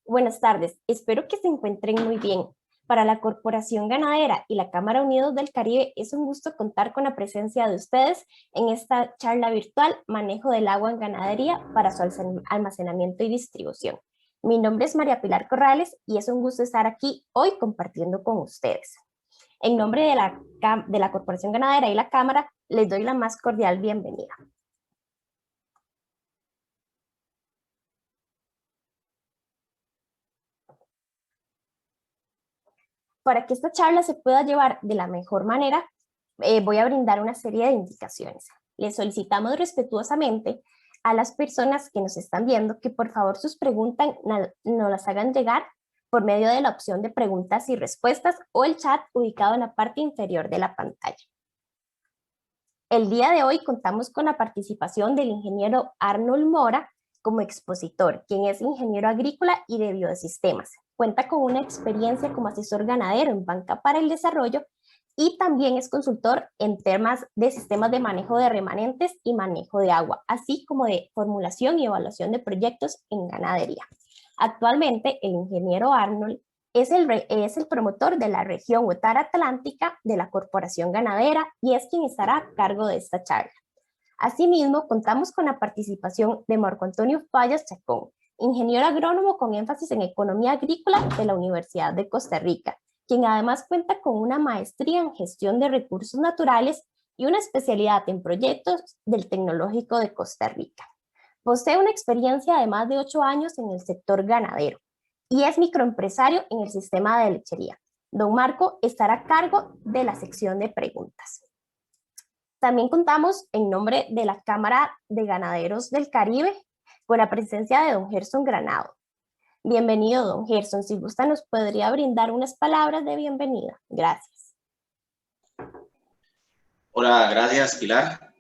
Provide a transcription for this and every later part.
Buenas tardes, espero que se encuentren muy bien. Para la Corporación Ganadera y la Cámara Unidos del Caribe es un gusto contar con la presencia de ustedes en esta charla virtual Manejo del agua en ganadería para su almacenamiento y distribución. Mi nombre es María Pilar Corrales y es un gusto estar aquí hoy compartiendo con ustedes. En nombre de la Corporación Ganadera y la Cámara, les doy la más cordial bienvenida. Para que esta charla se pueda llevar de la mejor manera, voy a brindar una serie de indicaciones. Les solicitamos respetuosamente a las personas que nos están viendo que por favor sus preguntas nos las hagan llegar por medio de la opción de preguntas y respuestas o el chat ubicado en la parte inferior de la pantalla. El día de hoy contamos con la participación del ingeniero Arnold Mora como expositor, quien es ingeniero agrícola y de biosistemas. Cuenta con una experiencia como asesor ganadero en Banca para el Desarrollo y también es consultor en temas de sistemas de manejo de remanentes y manejo de agua, así como de formulación y evaluación de proyectos en ganadería. Actualmente, el ingeniero Arnold es el promotor de la región Huetar Atlántica de la Corporación Ganadera y es quien estará a cargo de esta charla. Asimismo, contamos con la participación de Marco Antonio Fallas Chacón, ingeniero agrónomo con énfasis en economía agrícola de la Universidad de Costa Rica, quien además cuenta con una maestría en gestión de recursos naturales y una especialidad en proyectos del Tecnológico de Costa Rica. Posee una experiencia de más de 8 años en el sector ganadero y es microempresario en el sistema de lechería. Don Marco estará a cargo de la sección de preguntas. También contamos en nombre de la Cámara de Ganaderos del Caribe con la presencia de don Gerson Granado. Bienvenido, don Gerson. Si gusta, nos podría brindar unas palabras de bienvenida. Gracias. Hola, gracias, Pilar.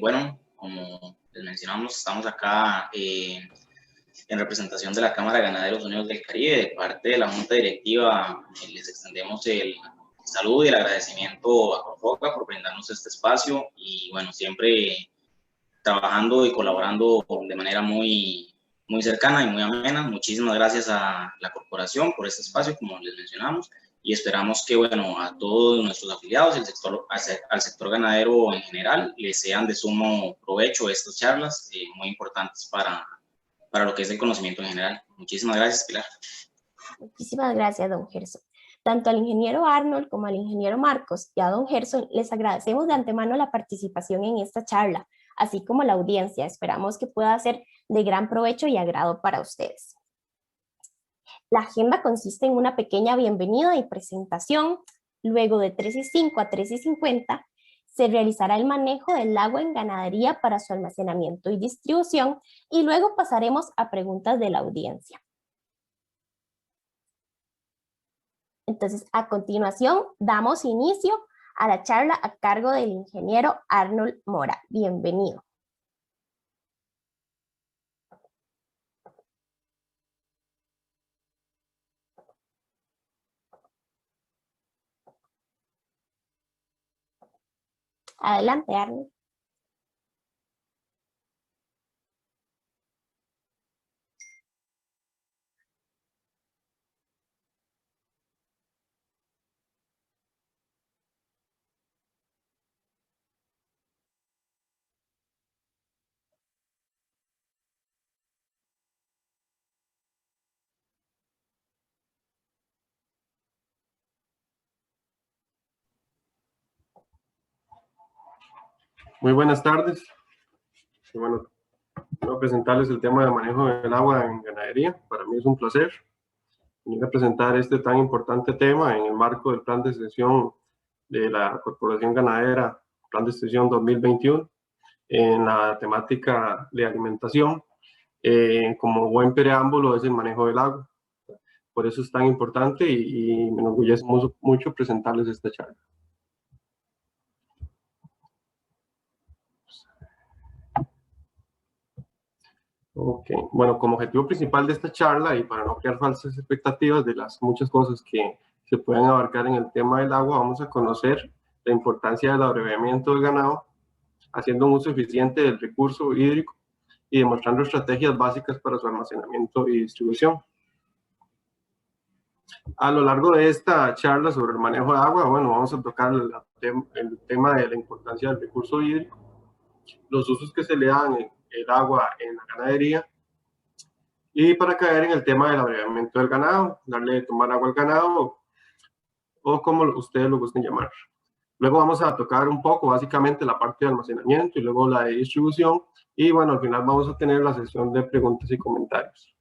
Bueno, como les mencionamos, estamos acá en representación de la Cámara de Ganaderos Unidos del Caribe. De parte de la Junta Directiva, les extendemos el saludo y el agradecimiento a Corfoca por brindarnos este espacio y, bueno, siempre trabajando y colaborando de manera muy cercana y muy amena. Muchísimas gracias a la corporación por este espacio, como les mencionamos, y esperamos que, bueno, a todos nuestros afiliados y al sector ganadero en general les sean de sumo provecho estas charlas muy importantes para lo que es el conocimiento en general. Muchísimas gracias, Pilar. Muchísimas gracias, don Gerson. Tanto al ingeniero Arnold como al ingeniero Marcos y a don Gerson les agradecemos de antemano la participación en esta charla, así como la audiencia. Esperamos que pueda ser de gran provecho y agrado para ustedes. La agenda consiste en una pequeña bienvenida y presentación. Luego de 3:05 a 3:50 se realizará el manejo del agua en ganadería para su almacenamiento y distribución y luego pasaremos a preguntas de la audiencia. Entonces, a continuación, damos inicio a la charla a cargo del ingeniero Arnold Mora. Bienvenido. Adelante, Arnold. Muy buenas tardes. Bueno, voy a presentarles el tema de manejo del agua en ganadería. Para mí es un placer venir a presentar este tan importante tema en el marco del plan de extensión de la Corporación Ganadera, Plan de Extensión 2021, en la temática de alimentación. Como buen preámbulo es el manejo del agua. Por eso es tan importante y me enorgullece mucho presentarles esta charla. Ok, bueno, como objetivo principal de esta charla y para no crear falsas expectativas de las muchas cosas que se pueden abarcar en el tema del agua, vamos a conocer la importancia del abreviamiento del ganado, haciendo un uso eficiente del recurso hídrico y demostrando estrategias básicas para su almacenamiento y distribución. A lo largo de esta charla sobre el manejo de agua, bueno, vamos a tocar el tema de la importancia del recurso hídrico, los usos que se le dan el agua en la ganadería, y para caer en el tema del abreviamiento del ganado, darle de tomar agua al ganado, o como ustedes lo gusten llamar. Luego vamos a tocar un poco, básicamente, la parte de almacenamiento y luego la de distribución. Y bueno, al final vamos a tener la sesión de preguntas y comentarios.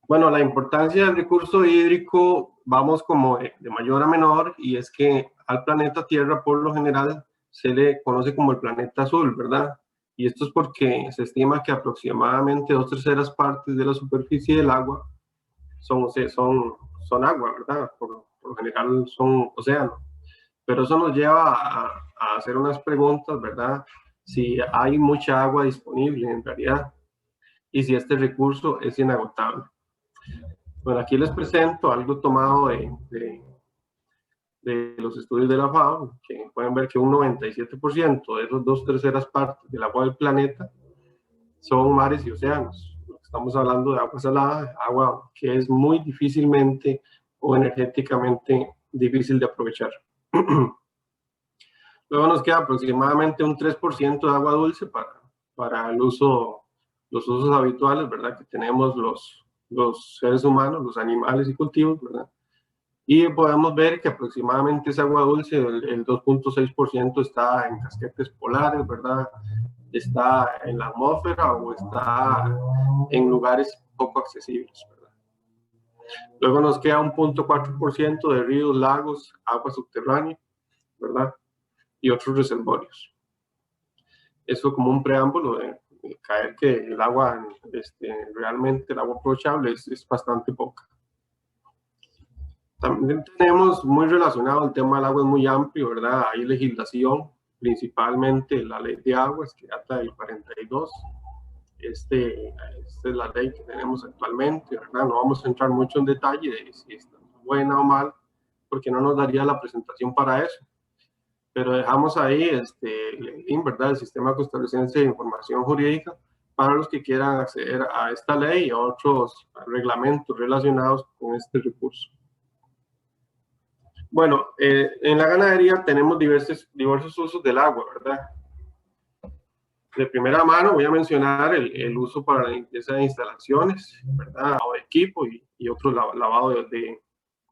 Bueno, la importancia del recurso hídrico, vamos como de mayor a menor, y es que al planeta Tierra, por lo general, se le conoce como el planeta azul, ¿verdad? Y esto es porque se estima que aproximadamente 2/3 partes de la superficie del agua son agua, ¿verdad? Por lo general son océanos. Pero eso nos lleva a hacer unas preguntas, ¿verdad? Si hay mucha agua disponible en realidad y si este recurso es inagotable. Bueno, aquí les presento algo tomado de los estudios de la FAO, que pueden ver que un 97% de esos 2/3 partes del agua del planeta son mares y océanos. Estamos hablando de agua salada, agua que es muy difícilmente o energéticamente difícil de aprovechar. Luego nos queda aproximadamente un 3% de agua dulce para el uso, los usos habituales, ¿verdad? Que tenemos los seres humanos, los animales y cultivos, ¿verdad? Y podemos ver que aproximadamente esa agua dulce, el 2.6% está en casquetes polares, ¿verdad? Está en la atmósfera o está en lugares poco accesibles, ¿verdad? Luego nos queda un 0.4% de ríos, lagos, agua subterránea, ¿verdad? Y otros reservorios. Eso como un preámbulo de caer que el agua, realmente el agua aprovechable es bastante poca. También tenemos muy relacionado el tema del agua, es muy amplio, ¿verdad? Hay legislación, principalmente la ley de aguas que data del 42. Esta es la ley que tenemos actualmente, ¿verdad? No vamos a entrar mucho en detalle de si está buena o mal, porque no nos daría la presentación para eso. Pero dejamos ahí el link, ¿verdad? El Sistema Costarricense de Información Jurídica para los que quieran acceder a esta ley y a otros reglamentos relacionados con este recurso. Bueno, en la ganadería tenemos diversos usos del agua, ¿verdad? De primera mano voy a mencionar el uso para la limpieza de instalaciones, ¿verdad? O de equipo y otro lavado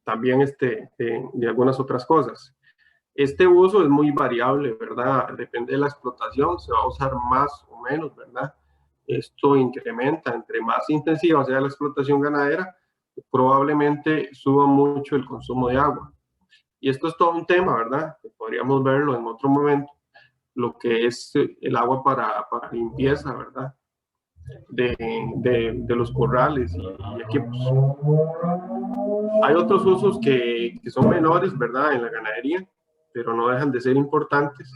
también de algunas otras cosas. Este uso es muy variable, ¿verdad? Depende de la explotación, se va a usar más o menos, ¿verdad? Esto incrementa, entre más intensiva sea la explotación ganadera, probablemente suba mucho el consumo de agua. Y esto es todo un tema, ¿verdad? Podríamos verlo en otro momento, lo que es el agua para limpieza, ¿verdad? De los corrales y equipos. Hay otros usos que son menores, ¿verdad? En la ganadería, pero no dejan de ser importantes,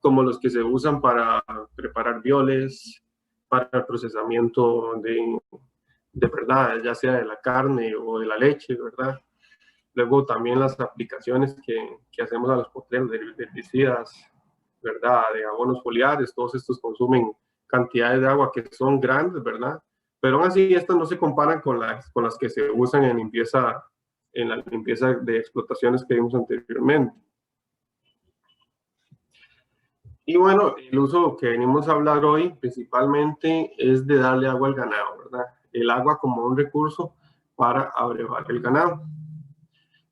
como los que se usan para preparar bioles, para el procesamiento de verdad, ya sea de la carne o de la leche, ¿verdad? Luego también las aplicaciones que hacemos a los potreros de herbicidas, ¿verdad? De abonos foliares, todos estos consumen cantidades de agua que son grandes, ¿verdad? Pero aún así estas no se comparan con las que se usan en la limpieza de explotaciones que vimos anteriormente. Y bueno, el uso que venimos a hablar hoy principalmente es de darle agua al ganado, ¿verdad? El agua como un recurso para abrevar el ganado.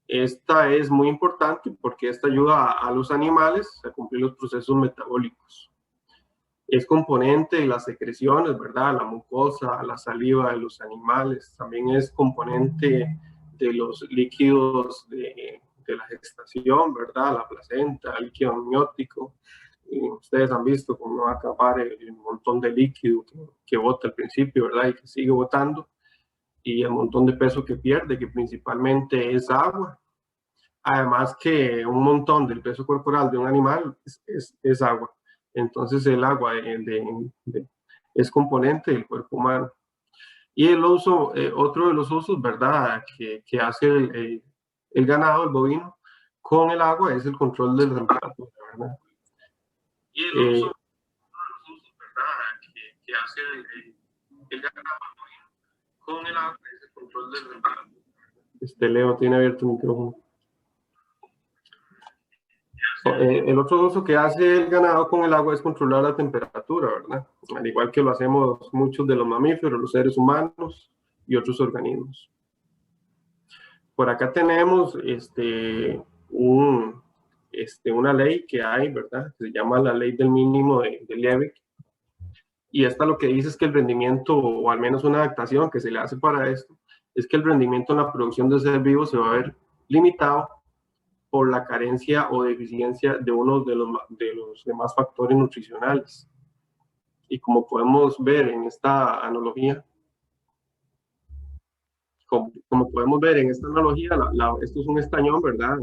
Esta es muy importante porque esta ayuda a los animales a cumplir los procesos metabólicos. Es componente de las secreciones, ¿verdad? La mucosa, la saliva de los animales. También es componente de los líquidos de la gestación, ¿verdad? La placenta, el líquido amniótico. Y ustedes han visto cómo va a acabar el montón de líquido que bota al principio, ¿verdad? Y que sigue botando. Y el montón de peso que pierde, que principalmente es agua. Además que un montón del peso corporal de un animal es agua. Entonces el agua es componente del cuerpo humano. Y el uso, otro de los usos, ¿verdad?, que hace el ganado, el bovino, con el agua es el control de la temperatura, ¿verdad? Y el uso, otro de los usos, ¿verdad?, que hace el ganado, el bovino, con el agua es el control de la temperatura. Leo tiene abierto el micrófono. El otro uso que hace el ganado con el agua es controlar la temperatura, ¿verdad? Al igual que lo hacemos muchos de los mamíferos, los seres humanos y otros organismos. Por acá tenemos una ley que hay, ¿verdad? Que se llama la ley del mínimo de Liebig. Y esta lo que dice es que el rendimiento, o al menos una adaptación que se le hace para esto, es que el rendimiento en la producción de ser vivo se va a ver limitado por la carencia o deficiencia de uno de los demás factores nutricionales. Y como podemos ver en esta analogía, como podemos ver en esta analogía, esto es un estañón, ¿verdad?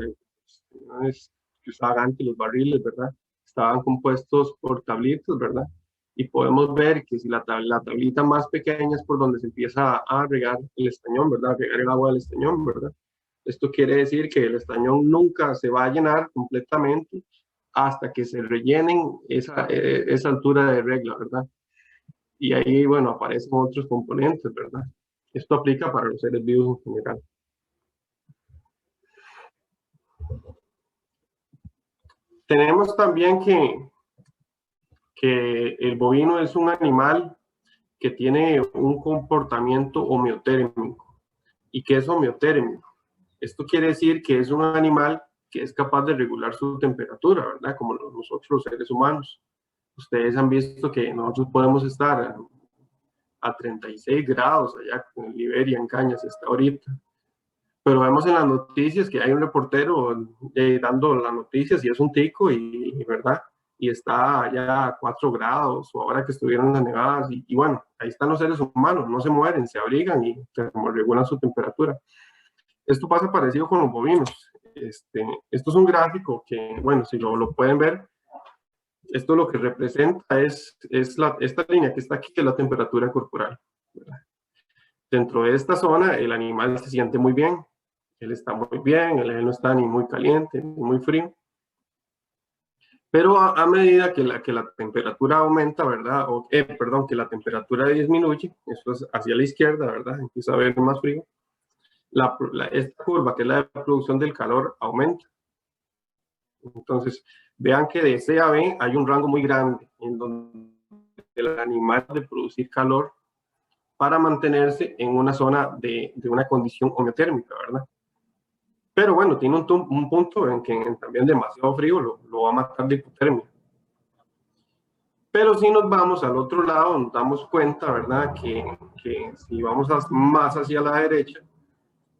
Es que usaban antes los barriles, ¿verdad? Estaban compuestos por tablitas, ¿verdad? Y podemos ver que si la tablita más pequeña es por donde se empieza a regar el estañón, ¿verdad? A regar el agua del estañón, ¿verdad? Esto quiere decir que el estañón nunca se va a llenar completamente hasta que se rellenen esa altura de regla, ¿verdad? Y ahí, bueno, aparecen otros componentes, ¿verdad? Esto aplica para los seres vivos en general. Tenemos también que el bovino es un animal que tiene un comportamiento homeotérmico. ¿Y qué es homeotérmico? Esto quiere decir que es un animal que es capaz de regular su temperatura, ¿verdad? Como nosotros los seres humanos. Ustedes han visto que nosotros podemos estar a 36 grados allá en Liberia, en Cañas, hasta ahorita. Pero vemos en las noticias que hay un reportero dando las noticias y es un tico, ¿verdad? Y está allá a 4 grados, o ahora que estuvieron las nevadas, y bueno, ahí están los seres humanos, no se mueren, se abrigan y regulan su temperatura. Esto pasa parecido con los bovinos. Esto es un gráfico que, bueno, si lo pueden ver, esto lo que representa es esta línea que está aquí, que es la temperatura corporal, ¿verdad? Dentro de esta zona, el animal se siente muy bien, él está muy bien, él no está ni muy caliente, ni muy frío. Pero a medida que la temperatura aumenta, ¿verdad? Perdón, que la temperatura disminuye, esto es hacia la izquierda, ¿verdad? Empieza a haber más frío. Esta curva, que es la de producción del calor, aumenta. Entonces, vean que de C a B hay un rango muy grande en donde el animal de producir calor para mantenerse en una zona de una condición homeotérmica, ¿verdad? Pero bueno, tiene un punto en que también demasiado frío lo va a matar de hipotermia. Pero si nos vamos al otro lado, nos damos cuenta, ¿verdad? Que si vamos más hacia la derecha,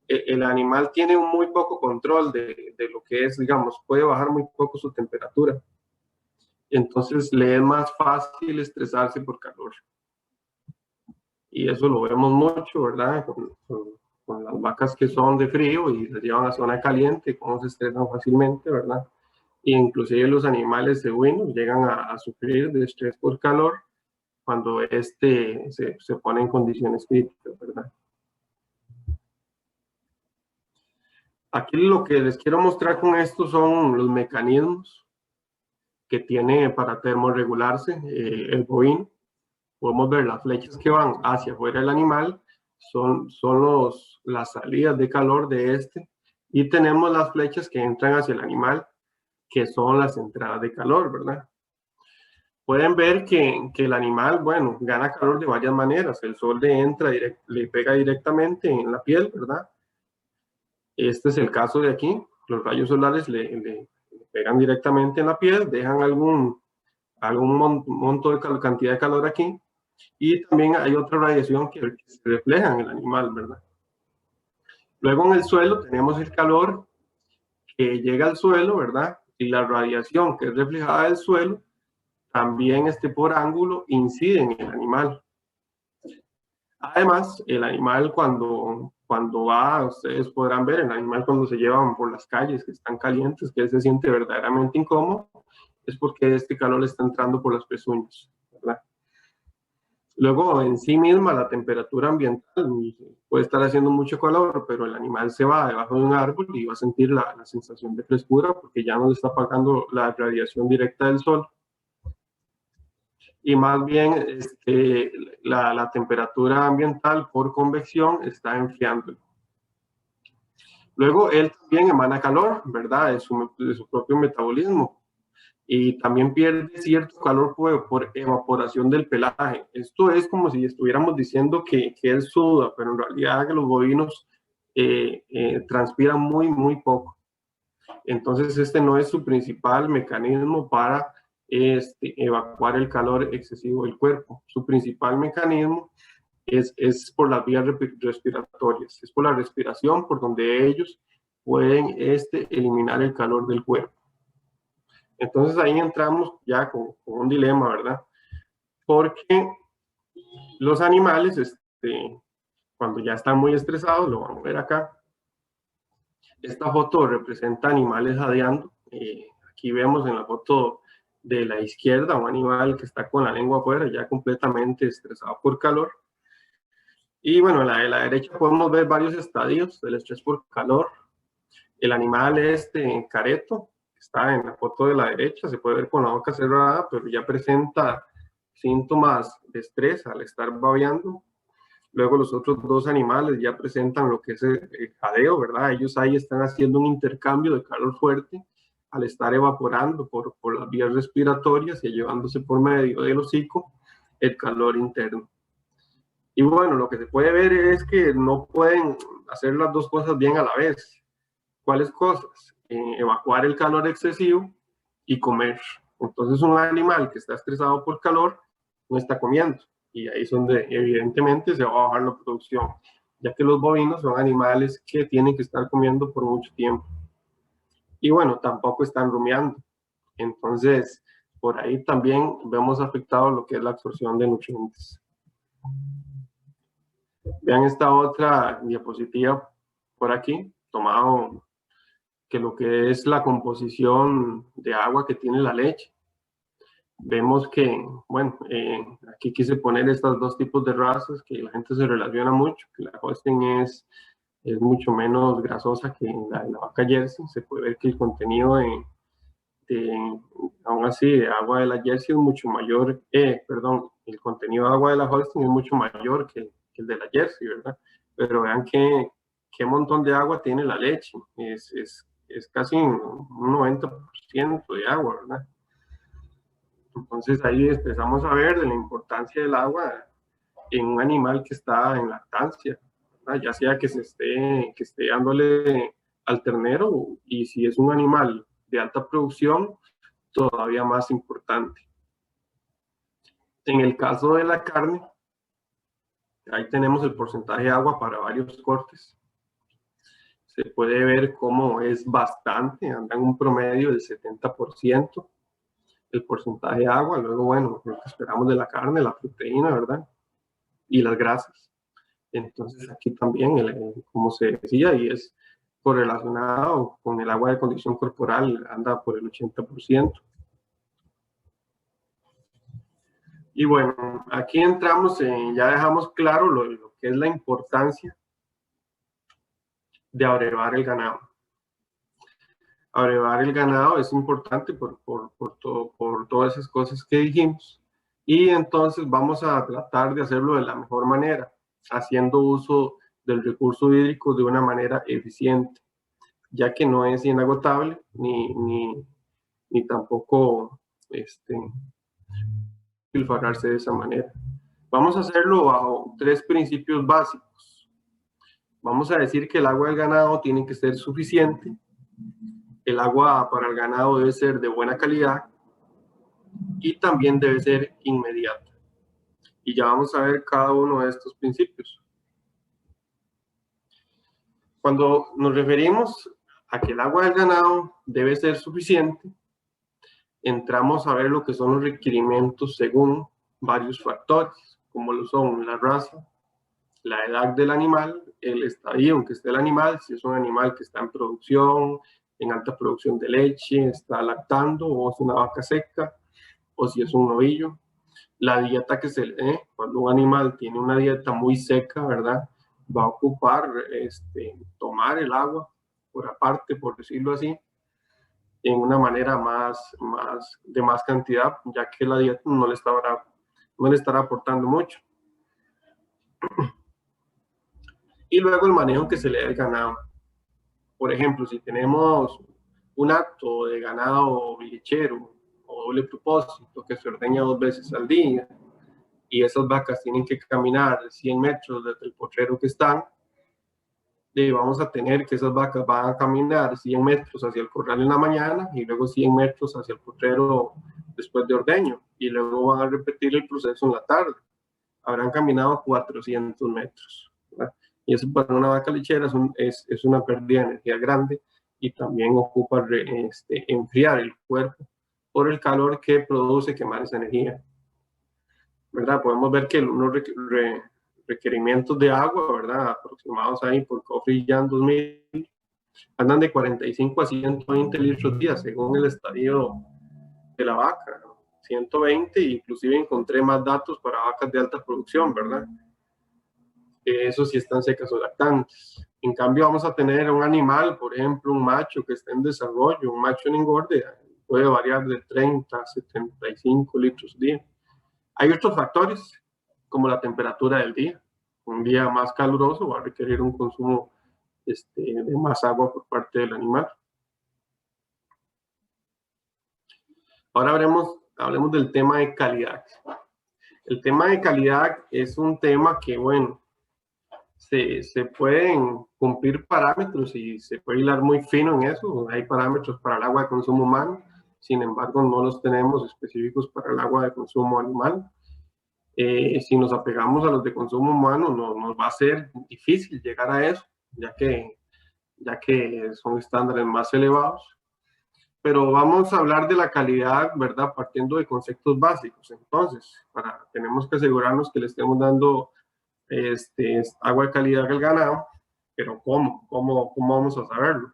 el animal tiene un muy poco control de lo que es, digamos, puede bajar muy poco su temperatura. Entonces le es más fácil estresarse por calor. Y eso lo vemos mucho, ¿verdad? Con las vacas que son de frío y las llevan a zona caliente, cómo se estresan fácilmente, ¿verdad? E inclusive los animales cebuinos llegan a sufrir de estrés por calor cuando se pone en condiciones críticas, ¿verdad? Aquí lo que les quiero mostrar con esto son los mecanismos que tiene para termorregularse el bovino. Podemos ver las flechas que van hacia afuera del animal, son las salidas de calor de y tenemos las flechas que entran hacia el animal, que son las entradas de calor, ¿verdad? Pueden ver que el animal, bueno, gana calor de varias maneras. El sol le pega directamente en la piel, ¿verdad? Este es el caso de aquí. Los rayos solares le pegan directamente en la piel, dejan algún monto de cantidad de calor aquí. Y también hay otra radiación que se refleja en el animal, ¿verdad? Luego en el suelo tenemos el calor que llega al suelo, ¿verdad? Y la radiación que es reflejada del suelo también por ángulo incide en el animal. Además, el animal cuando va, ustedes podrán ver, el animal cuando se llevan por las calles que están calientes, que él se siente verdaderamente incómodo, es porque este calor le está entrando por las pezuñas, ¿verdad? Luego, en sí misma, la temperatura ambiental puede estar haciendo mucho calor, pero el animal se va debajo de un árbol y va a sentir la sensación de frescura porque ya no le está pagando la radiación directa del sol. Y más bien, la temperatura ambiental por convección está enfriando. Luego, él también emana calor, ¿verdad? De su propio metabolismo. Y también pierde cierto calor por evaporación del pelaje. Esto es como si estuviéramos diciendo que él suda, pero en realidad que los bovinos transpiran muy poco. Entonces, este no es su principal mecanismo para evacuar el calor excesivo del cuerpo. Su principal mecanismo es por las vías respiratorias, es por la respiración por donde ellos pueden eliminar el calor del cuerpo. Entonces ahí entramos ya con un dilema, ¿verdad? Porque los animales, cuando ya están muy estresados, lo vamos a ver acá. Esta foto representa animales jadeando. Aquí vemos en la foto de la izquierda un animal que está con la lengua afuera, ya completamente estresado por calor. Y bueno, en la de la derecha podemos ver varios estadios del estrés por calor. El animal careto, está en la foto de la derecha, se puede ver con la boca cerrada, pero ya presenta síntomas de estrés al estar babeando. Luego los otros dos animales ya presentan lo que es el jadeo, ¿verdad? Ellos ahí están haciendo un intercambio de calor fuerte al estar evaporando por las vías respiratorias y llevándose por medio del hocico el calor interno. Y bueno, lo que se puede ver es que no pueden hacer las dos cosas bien a la vez. ¿Cuáles cosas? Evacuar el calor excesivo y comer. Entonces un animal que está estresado por calor no está comiendo. Y ahí es donde evidentemente se va a bajar la producción, ya que los bovinos son animales que tienen que estar comiendo por mucho tiempo. Y bueno, tampoco están rumiando. Entonces, por ahí también vemos afectado lo que es la absorción de nutrientes. Vean esta otra diapositiva por aquí, tomado que lo que es la composición de agua que tiene la leche. Vemos que, bueno, aquí quise poner estos dos tipos de razas que la gente se relaciona mucho, que la Holstein es mucho menos grasosa que la de la vaca Jersey. Se puede ver que el contenido aún así, de agua de la Jersey es mucho mayor, el contenido de agua de la Holstein es mucho mayor que el de la Jersey, ¿verdad? Pero vean qué montón de agua tiene la leche, es casi un 90% de agua, ¿verdad? Entonces ahí empezamos a ver de la importancia del agua en un animal que está en lactancia, ¿verdad? Ya sea que esté dándole al ternero, y si es un animal de alta producción, todavía más importante. En el caso de la carne, ahí tenemos el porcentaje de agua para varios cortes. Se puede ver cómo es bastante, anda en un promedio del 70% el porcentaje de agua. Luego, bueno, lo que esperamos de la carne, la proteína, ¿verdad? Y las grasas. Entonces aquí también, como se decía, y es correlacionado con el agua de condición corporal, anda por el 80%. Y bueno, aquí entramos, ya dejamos claro lo que es la importancia de abrevar el ganado. Abrevar el ganado es importante por todas esas cosas que dijimos. Y entonces vamos a tratar de hacerlo de la mejor manera, haciendo uso del recurso hídrico de una manera eficiente, ya que no es inagotable ni tampoco despilfarrarse de esa manera. Vamos a hacerlo bajo 3 principios básicos. Vamos a decir que el agua del ganado tiene que ser suficiente. El agua para el ganado debe ser de buena calidad y también debe ser inmediata. Y ya vamos a ver cada uno de estos principios. Cuando nos referimos a que el agua del ganado debe ser suficiente, entramos a ver lo que son los requerimientos según varios factores, como lo son la raza, la edad del animal, el estadio en que esté el animal, si es un animal que está en producción, en alta producción de leche, está lactando, o es una vaca seca, o si es un novillo. La dieta que se le dé, cuando un animal tiene una dieta muy seca, ¿verdad? Va a ocupar tomar el agua por aparte, por decirlo así, en una manera de más cantidad, ya que la dieta no le estará aportando mucho. Y luego el manejo que se le dé al ganado. por ejemplo, si tenemos un acto de ganado lechero o doble propósito que se ordeña 2 veces al día y esas vacas tienen que caminar 100 metros desde el potrero que están, vamos a tener que esas vacas van a caminar 100 metros hacia el corral en la mañana y luego 100 metros hacia el potrero después de ordeño y luego van a repetir el proceso en la tarde. Habrán caminado 400 metros, ¿verdad? Y eso para una vaca lechera es una pérdida de energía grande y también ocupa enfriar el cuerpo por el calor que produce quemar esa energía, ¿verdad? Podemos ver que unos requerimientos de agua, ¿verdad? Aproximados ahí por Coffee Jan 2000, andan de 45 a 120 litros día, según el estadio de la vaca, ¿no? 120, inclusive encontré más datos para vacas de alta producción, ¿verdad? Eso sí están secas o lactantes. En cambio, vamos a tener un animal, por ejemplo, un macho que está en desarrollo, un macho en engorde, puede variar de 30 a 75 litros día. Hay otros factores, como la temperatura del día. Un día más caluroso va a requerir un consumo de más agua por parte del animal. Ahora hablemos del tema de calidad. El tema de calidad es un tema que, bueno, se pueden cumplir parámetros y se puede hilar muy fino en eso. Hay parámetros para el agua de consumo humano, sin embargo, no los tenemos específicos para el agua de consumo animal. Si nos apegamos a los de consumo humano, nos va a ser difícil llegar a eso, ya que son estándares más elevados. Pero vamos a hablar de la calidad, ¿verdad? Partiendo de conceptos básicos. Entonces, tenemos que asegurarnos que le estemos dando agua de calidad al ganado, pero ¿cómo vamos a saberlo?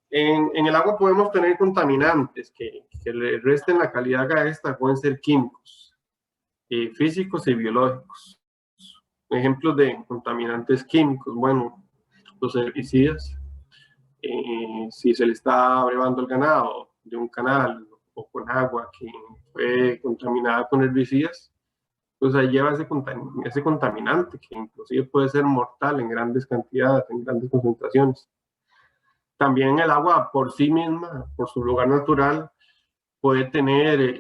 En el agua podemos tener contaminantes que le resten la calidad a esta, pueden ser químicos, físicos y biológicos. Ejemplos de contaminantes químicos, bueno, los herbicidas, si se le está abrevando el ganado de un canal o con agua que fue contaminada con herbicidas, pues ahí lleva ese contaminante que inclusive puede ser mortal en grandes cantidades, en grandes concentraciones. También el agua por sí misma, por su lugar natural, puede tener,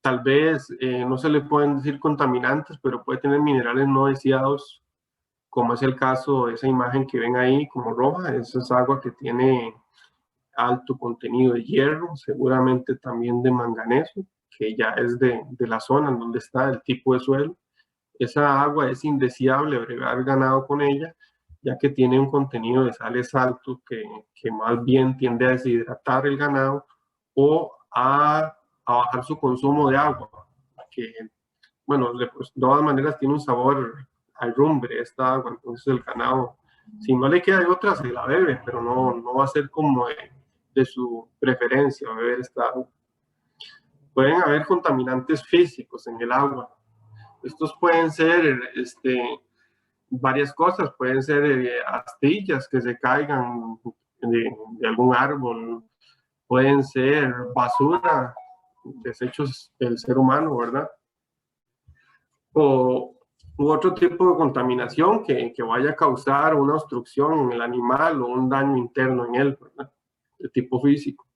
tal vez, no se le pueden decir contaminantes, pero puede tener minerales no deseados, como es el caso de esa imagen que ven ahí como roja. Esa es agua que tiene alto contenido de hierro, seguramente también de manganeso, que ya es de la zona en donde está el tipo de suelo. Esa agua es indeseable bregar ganado con ella, ya que tiene un contenido de sales alto que más bien tiende a deshidratar el ganado o a bajar su consumo de agua, que, bueno, de todas maneras tiene un sabor al rumbre esta agua, entonces el ganado, si no le queda de otra, se la bebe, pero no va a ser como de su preferencia beber esta agua. Pueden haber contaminantes físicos en el agua. Estos pueden ser varias cosas, pueden ser astillas que se caigan de algún árbol, pueden ser basura, desechos del ser humano, ¿verdad? U otro tipo de contaminación que vaya a causar una obstrucción en el animal o un daño interno en él, ¿verdad? De tipo físico.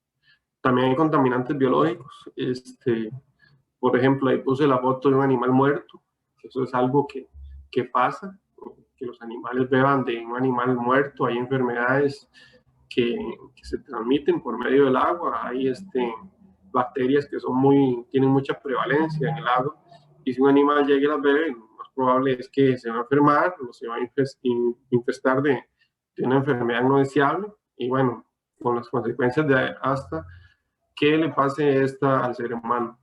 También hay contaminantes biológicos. Por ejemplo, ahí puse la foto de un animal muerto. Eso es algo que pasa, que los animales beban de un animal muerto. Hay enfermedades que se transmiten por medio del agua. Hay bacterias que tienen mucha prevalencia en el agua. Y si un animal llega a las bebe, lo más probable es que se va a enfermar o se va a infestar de una enfermedad no deseable. Y bueno, con las consecuencias de hasta que le pase esta al ser humano.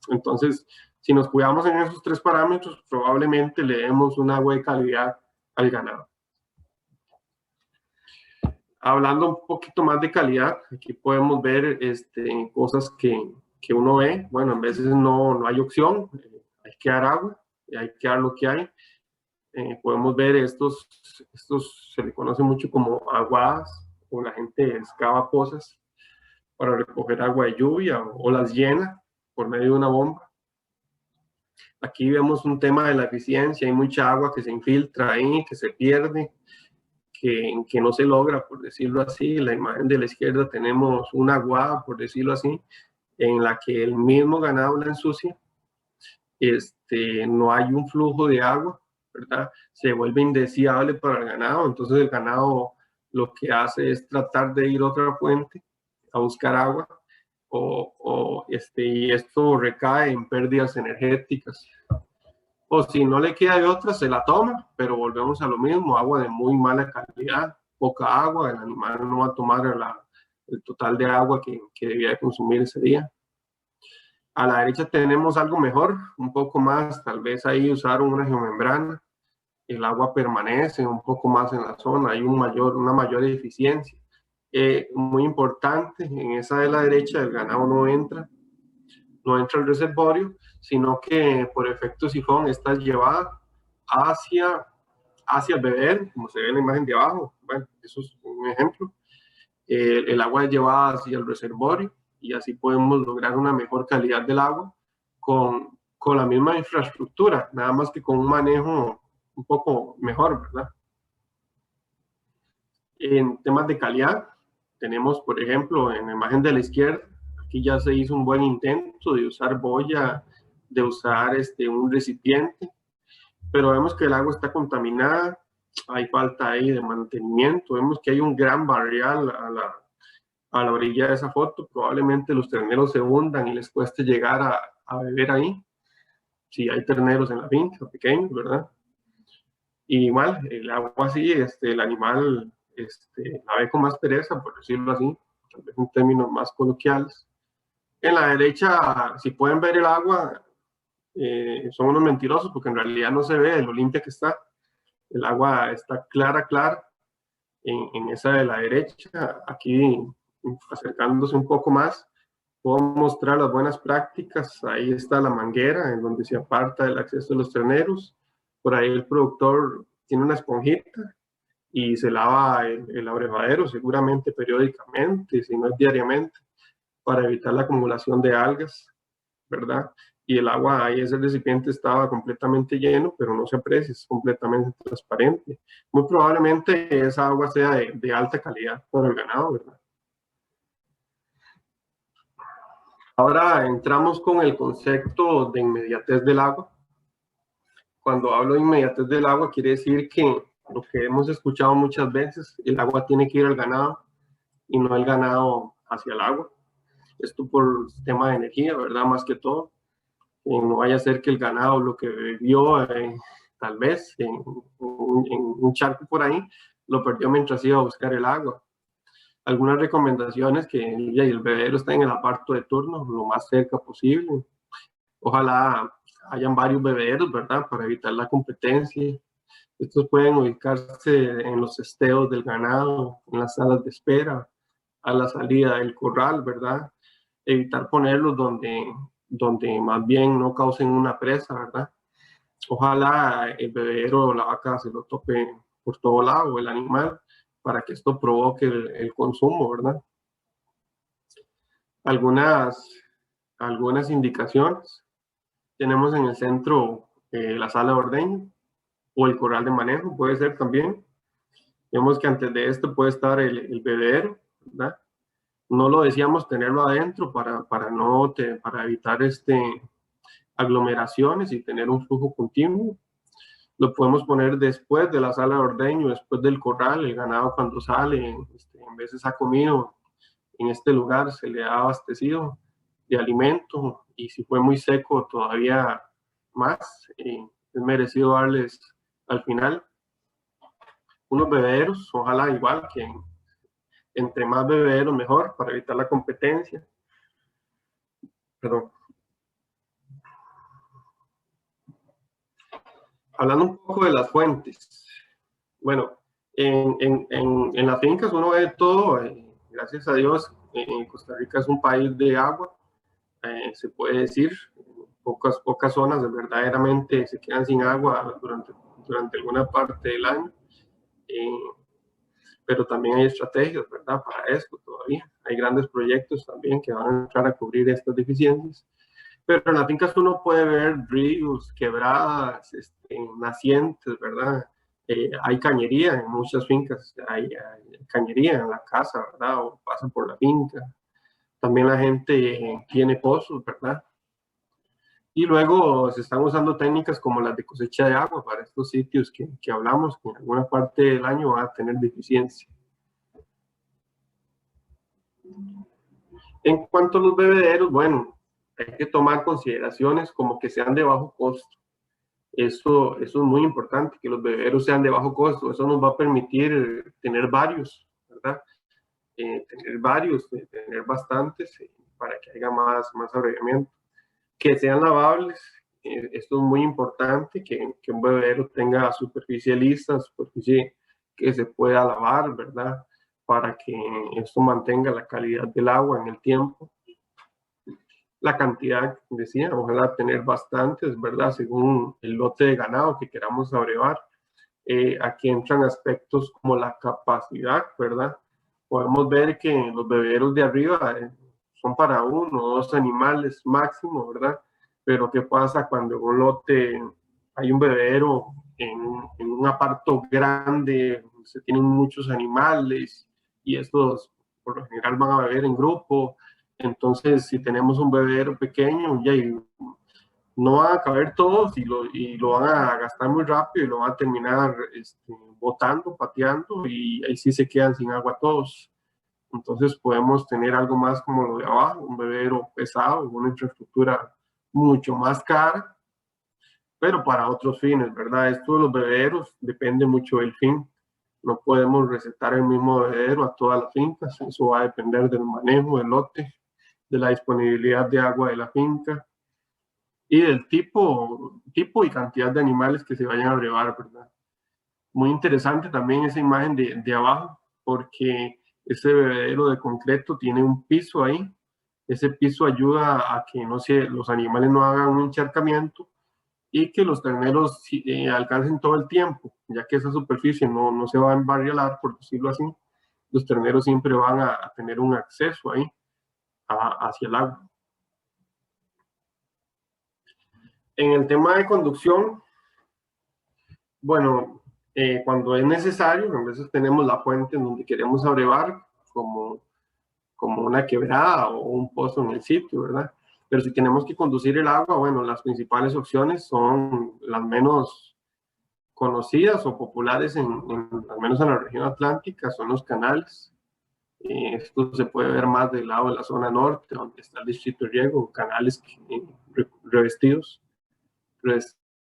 Entonces, si nos cuidamos en esos 3 parámetros, probablemente le demos un agua de calidad al ganado. Hablando un poquito más de calidad, aquí podemos ver cosas que uno ve. Bueno, a veces no hay opción, hay que dar agua, hay que dar lo que hay. Podemos ver estos se le conoce mucho como aguadas, o la gente excava pozas para recoger agua de lluvia o las llena por medio de una bomba. Aquí vemos un tema de la eficiencia, hay mucha agua que se infiltra ahí, que se pierde, que no se logra, por decirlo así. La imagen de la izquierda tenemos una aguada, por decirlo así, en la que el mismo ganado la ensucia. No hay un flujo de agua, ¿verdad? Se vuelve indeseable para el ganado, entonces el ganado lo que hace es tratar de ir a otra fuente a buscar agua, y esto recae en pérdidas energéticas. O si no le queda de otra, se la toma, pero volvemos a lo mismo, agua de muy mala calidad, poca agua, el animal no va a tomar el total de agua que debía de consumir ese día. A la derecha tenemos algo mejor, un poco más, tal vez ahí usaron una geomembrana, el agua permanece un poco más en la zona, hay una mayor eficiencia. Muy importante, en esa de la derecha el ganado no entra al reservorio, sino que por efecto sifón está llevada hacia el bebedero, como se ve en la imagen de abajo. Bueno, eso es un ejemplo. El agua es llevada hacia el reservorio y así podemos lograr una mejor calidad del agua con la misma infraestructura, nada más que con un manejo un poco mejor, ¿verdad? En temas de calidad, tenemos, por ejemplo, en la imagen de la izquierda, aquí ya se hizo un buen intento de usar boya, de usar un recipiente, pero vemos que el agua está contaminada, hay falta ahí de mantenimiento, vemos que hay un gran barrial a la orilla de esa foto, probablemente los terneros se hundan y les cueste llegar a beber ahí, si hay terneros en la finca, pequeños, ¿verdad? Y igual, el agua así, el animal la ve con más pereza, por decirlo así, tal vez en términos más coloquiales. En la derecha, si pueden ver el agua, son unos mentirosos, porque en realidad no se ve de lo limpia que está. El agua está clara en esa de la derecha. Aquí, acercándose un poco más, puedo mostrar las buenas prácticas. Ahí está la manguera, en donde se aparta el acceso de los terneros. Por ahí el productor tiene una esponjita y se lava el abrevadero, seguramente periódicamente, si no es diariamente, para evitar la acumulación de algas, ¿verdad? Y el agua ahí, ese recipiente estaba completamente lleno, pero no se aprecia, es completamente transparente. Muy probablemente esa agua sea de alta calidad para el ganado, ¿verdad? Ahora entramos con el concepto de inmediatez del agua. Cuando hablo de inmediatez del agua, quiere decir que lo que hemos escuchado muchas veces, el agua tiene que ir al ganado y no el ganado hacia el agua. Esto por tema de energía, ¿verdad? Más que todo. No vaya a ser que el ganado lo que bebió, tal vez en un charco por ahí, lo perdió mientras iba a buscar el agua. Algunas recomendaciones que el bebedero está en el aparto de turno, lo más cerca posible. Ojalá hayan varios bebederos, ¿verdad? Para evitar la competencia. Estos pueden ubicarse en los esteos del ganado, en las salas de espera, a la salida del corral, ¿verdad? Evitar ponerlos donde más bien no causen una presa, ¿verdad? Ojalá el bebedero o la vaca se lo tope por todo lado, el animal, para que esto provoque el consumo, ¿verdad? Algunas indicaciones. Tenemos en el centro la sala de ordeño o el corral de manejo, puede ser también. Vemos que antes de esto puede estar el bebedero, ¿verdad? No lo decíamos tenerlo adentro para evitar aglomeraciones y tener un flujo continuo. Lo podemos poner después de la sala de ordeño, después del corral. El ganado cuando sale, en veces ha comido en este lugar, se le ha abastecido de alimento, y si fue muy seco todavía más, es merecido darles al final unos bebederos, ojalá igual que entre más bebederos mejor, para evitar la competencia. Perdón. Hablando un poco de las fuentes. Bueno, en las fincas uno ve todo, gracias a Dios, Costa Rica es un país de agua, se puede decir. Pocas zonas verdaderamente se quedan sin agua durante alguna parte del año. Pero también hay estrategias, ¿verdad? Para esto todavía. Hay grandes proyectos también que van a entrar a cubrir estas deficiencias. Pero en las fincas uno puede ver ríos, quebradas, nacientes, ¿verdad? Hay cañería en muchas fincas, hay cañería en la casa, ¿verdad? O pasan por la finca. También la gente tiene pozos, ¿verdad? Y luego se están usando técnicas como las de cosecha de agua para estos sitios que hablamos, que en alguna parte del año van a tener deficiencia. En cuanto a los bebederos, bueno, hay que tomar consideraciones como que sean de bajo costo. Eso es muy importante, que los bebederos sean de bajo costo. Eso nos va a permitir tener varios, ¿verdad? Tener bastantes para que haya más abreviamiento. Que sean lavables, esto es muy importante, que un bebedero tenga superficie lisa, superficie que se pueda lavar, ¿verdad? Para que esto mantenga la calidad del agua en el tiempo. La cantidad, decía, ojalá tener bastantes, ¿verdad? Según el lote de ganado que queramos abrevar. Aquí entran aspectos como la capacidad, ¿verdad? Podemos ver que los bebederos de arriba son para 1 o 2 animales máximo, ¿verdad? Pero ¿qué pasa cuando en un lote hay un bebedero en un aparto grande, se tienen muchos animales y estos por lo general van a beber en grupo? Entonces, si tenemos un bebedero pequeño, ya no van a caber todos y lo van a gastar muy rápido y lo van a terminar botando, pateando, y ahí sí se quedan sin agua todos. Entonces podemos tener algo más como lo de abajo, un bebedero pesado, una infraestructura mucho más cara, pero para otros fines, ¿verdad? Esto de los bebederos depende mucho del fin. No podemos recetar el mismo bebedero a todas las fincas, eso va a depender del manejo del lote, de la disponibilidad de agua de la finca y del tipo y cantidad de animales que se vayan a brevar, ¿verdad? Muy interesante también esa imagen de abajo, porque ese bebedero de concreto tiene un piso ahí. Ese piso ayuda a que los animales no hagan un encharcamiento y que los terneros alcancen todo el tiempo, ya que esa superficie no se va a embarrielar, por decirlo así. Los terneros siempre van a tener un acceso ahí hacia el agua. En el tema de conducción, bueno, cuando es necesario, a veces tenemos la fuente en donde queremos abrevar, como una quebrada o un pozo en el sitio, ¿verdad? Pero si tenemos que conducir el agua, bueno, las principales opciones son las menos conocidas o populares, al menos en la región atlántica, son los canales. Esto se puede ver más del lado de la zona norte, donde está el distrito de riego, canales revestidos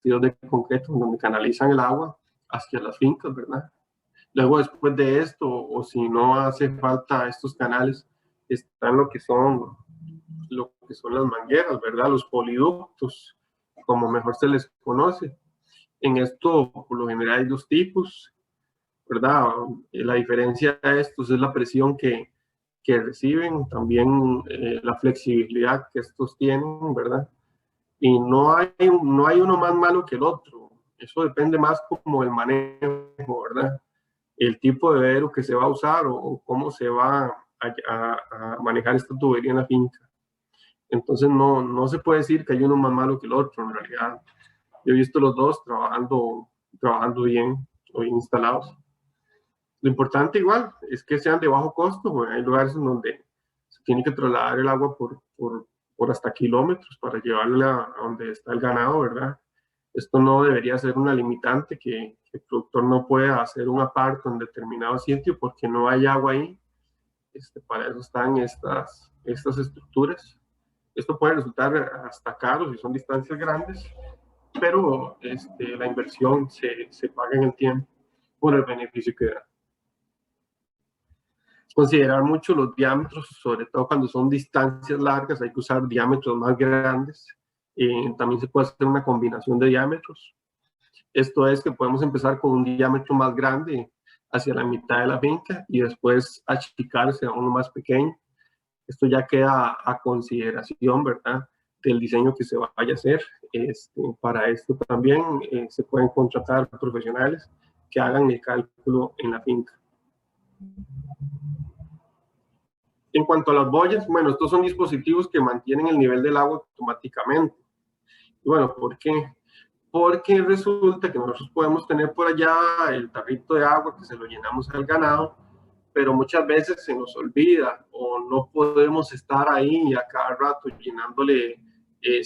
de concreto, donde canalizan el agua hacia las fincas, ¿verdad? Luego, después de esto, o si no hace falta estos canales, están lo que son las mangueras, ¿verdad? Los poliductos, como mejor se les conoce. En esto, por lo general, hay 2 tipos, ¿verdad? La diferencia de estos es la presión que reciben, también la flexibilidad que estos tienen, ¿verdad? Y no hay uno más malo que el otro. Eso depende más como del manejo, ¿verdad? El tipo de bebedero que se va a usar o cómo se va a manejar esta tubería en la finca. Entonces no se puede decir que hay uno más malo que el otro, en realidad. Yo he visto los dos trabajando bien o bien instalados. Lo importante igual es que sean de bajo costo. Bueno, hay lugares en donde se tiene que trasladar el agua por hasta kilómetros para llevarla a donde está el ganado, ¿verdad? Esto no debería ser una limitante, que el productor no pueda hacer un aparto en determinado sitio porque no hay agua ahí. Para eso están estas estructuras. Esto puede resultar hasta caro si son distancias grandes, pero la inversión se paga en el tiempo por el beneficio que da. Considerar mucho los diámetros, sobre todo cuando son distancias largas, hay que usar diámetros más grandes. También se puede hacer una combinación de diámetros. Esto es que podemos empezar con un diámetro más grande hacia la mitad de la finca y después achicarse a uno más pequeño. Esto ya queda a consideración, ¿verdad?, del diseño que se vaya a hacer. Para esto también se pueden contratar profesionales que hagan el cálculo en la finca. En cuanto a las boyas, bueno, estos son dispositivos que mantienen el nivel del agua automáticamente. Bueno, ¿por qué? porque resulta que nosotros podemos tener por allá el tarrito de agua que se lo llenamos al ganado, pero muchas veces se nos olvida o no podemos estar ahí a cada rato llenándole el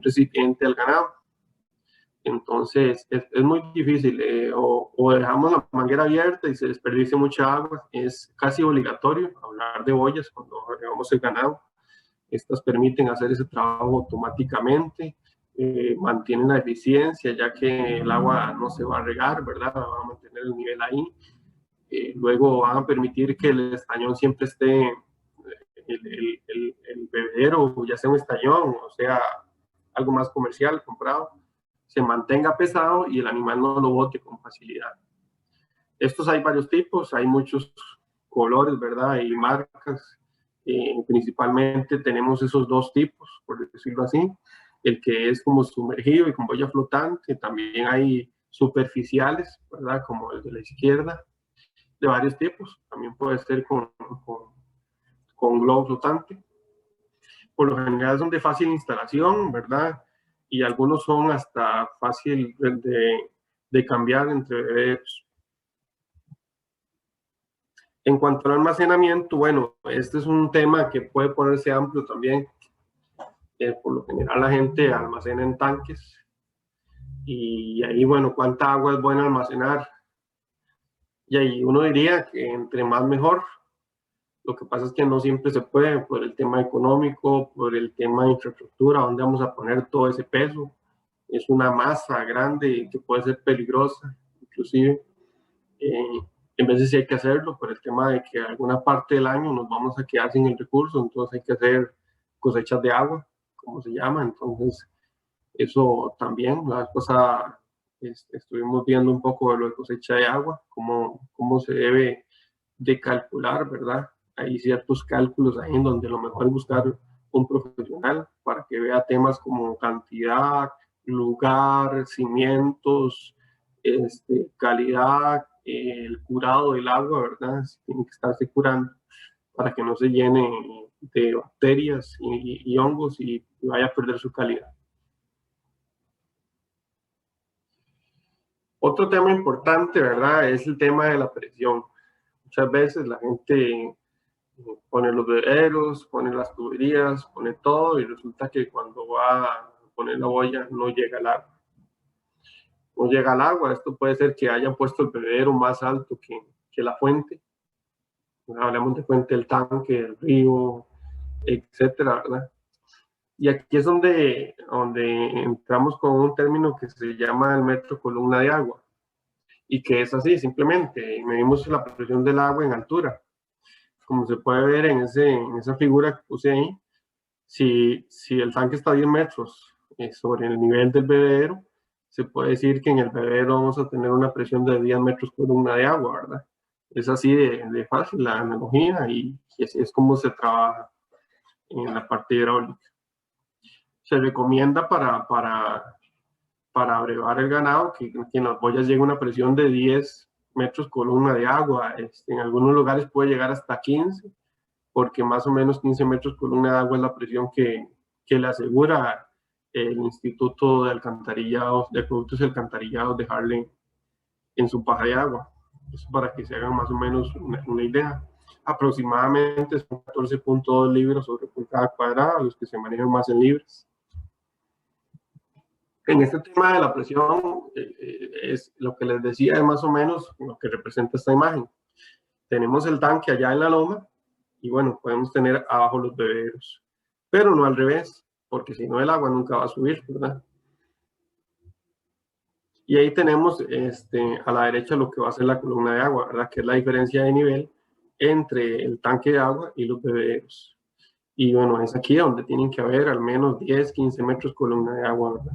recipiente al ganado. Entonces es muy difícil, o dejamos la manguera abierta y se desperdicia mucha agua. Es casi obligatorio hablar de boyas cuando regamos el ganado. Estas permiten hacer ese trabajo automáticamente, mantienen la eficiencia, ya que el agua no se va a regar, ¿verdad? Va a mantener el nivel ahí. Luego van a permitir que el estañón siempre esté, el bebedero, ya sea un estañón, o sea, algo más comercial, comprado, se mantenga pesado y el animal no lo bote con facilidad. Estos hay varios tipos, hay muchos colores, ¿verdad? Y marcas. Principalmente tenemos esos dos tipos, por decirlo así. El que es como sumergido y con boya flotante. También hay superficiales, ¿verdad? Como el de la izquierda, de varios tipos. También puede ser con globo flotante. Por lo general son de fácil instalación, ¿verdad? Y algunos son hasta fácil de cambiar entre bebederos. En cuanto al almacenamiento, bueno, este es un tema que puede ponerse amplio también. Por lo general la gente almacena en tanques y ahí, bueno, ¿cuánta agua es buena almacenar? Y ahí uno diría que entre más mejor. Lo que pasa es que no siempre se puede por el tema económico, por el tema de infraestructura, ¿dónde vamos a poner todo ese peso? Es una masa grande que puede ser peligrosa, inclusive. En veces sí hay que hacerlo por el tema de que alguna parte del año nos vamos a quedar sin el recurso, entonces hay que hacer cosechas de agua, como se llama. Entonces, eso también, la vez pasada estuvimos viendo un poco de lo de cosecha de agua, cómo se debe de calcular, ¿verdad? Hay ciertos cálculos ahí en donde lo mejor es buscar un profesional para que vea temas como cantidad, lugar, cimientos, calidad, el curado del agua, ¿verdad? Tiene que estarse curando para que no se llene de bacterias y hongos y vaya a perder su calidad. Otro tema importante, ¿verdad? Es el tema de la presión. Muchas veces la gente pone los bebederos, pone las tuberías, pone todo y resulta que cuando va a poner la boya no llega el agua. No llega el agua, esto puede ser que hayan puesto el bebedero más alto que la fuente. Hablamos de fuente del tanque, del río, etcétera, ¿verdad? Y aquí es donde entramos con un término que se llama el metro columna de agua. Y que es así, simplemente medimos la presión del agua en altura. Como se puede ver en esa figura que puse ahí, si el tanque está a 10 metros sobre el nivel del bebedero, se puede decir que en el bebedero vamos a tener una presión de 10 metros columna de agua, ¿verdad? Es así de fácil la analogía y así es como se trabaja en la parte hidráulica. Se recomienda para brevar el ganado que en las boyas llegue una presión de 10 metros columna de agua. En algunos lugares puede llegar hasta 15, porque más o menos 15 metros columna de agua es la presión que le asegura el Instituto de Alcantarillados, de Productos Alcantarillados de Harlem en su paja de agua. Eso para que se hagan más o menos una idea. Aproximadamente son 14.2 libras sobre pulgada cuadrada, los que se manejan más en libras. En este tema de la presión, es lo que les decía, es más o menos lo que representa esta imagen. Tenemos el tanque allá en la loma y bueno, podemos tener abajo los bebederos, pero no al revés, porque si no el agua nunca va a subir, ¿verdad? Y ahí tenemos a la derecha lo que va a ser la columna de agua, ¿verdad? Que es la diferencia de nivel entre el tanque de agua y los bebederos. Y bueno, es aquí donde tienen que haber al menos 10, 15 metros columna de agua, ¿verdad?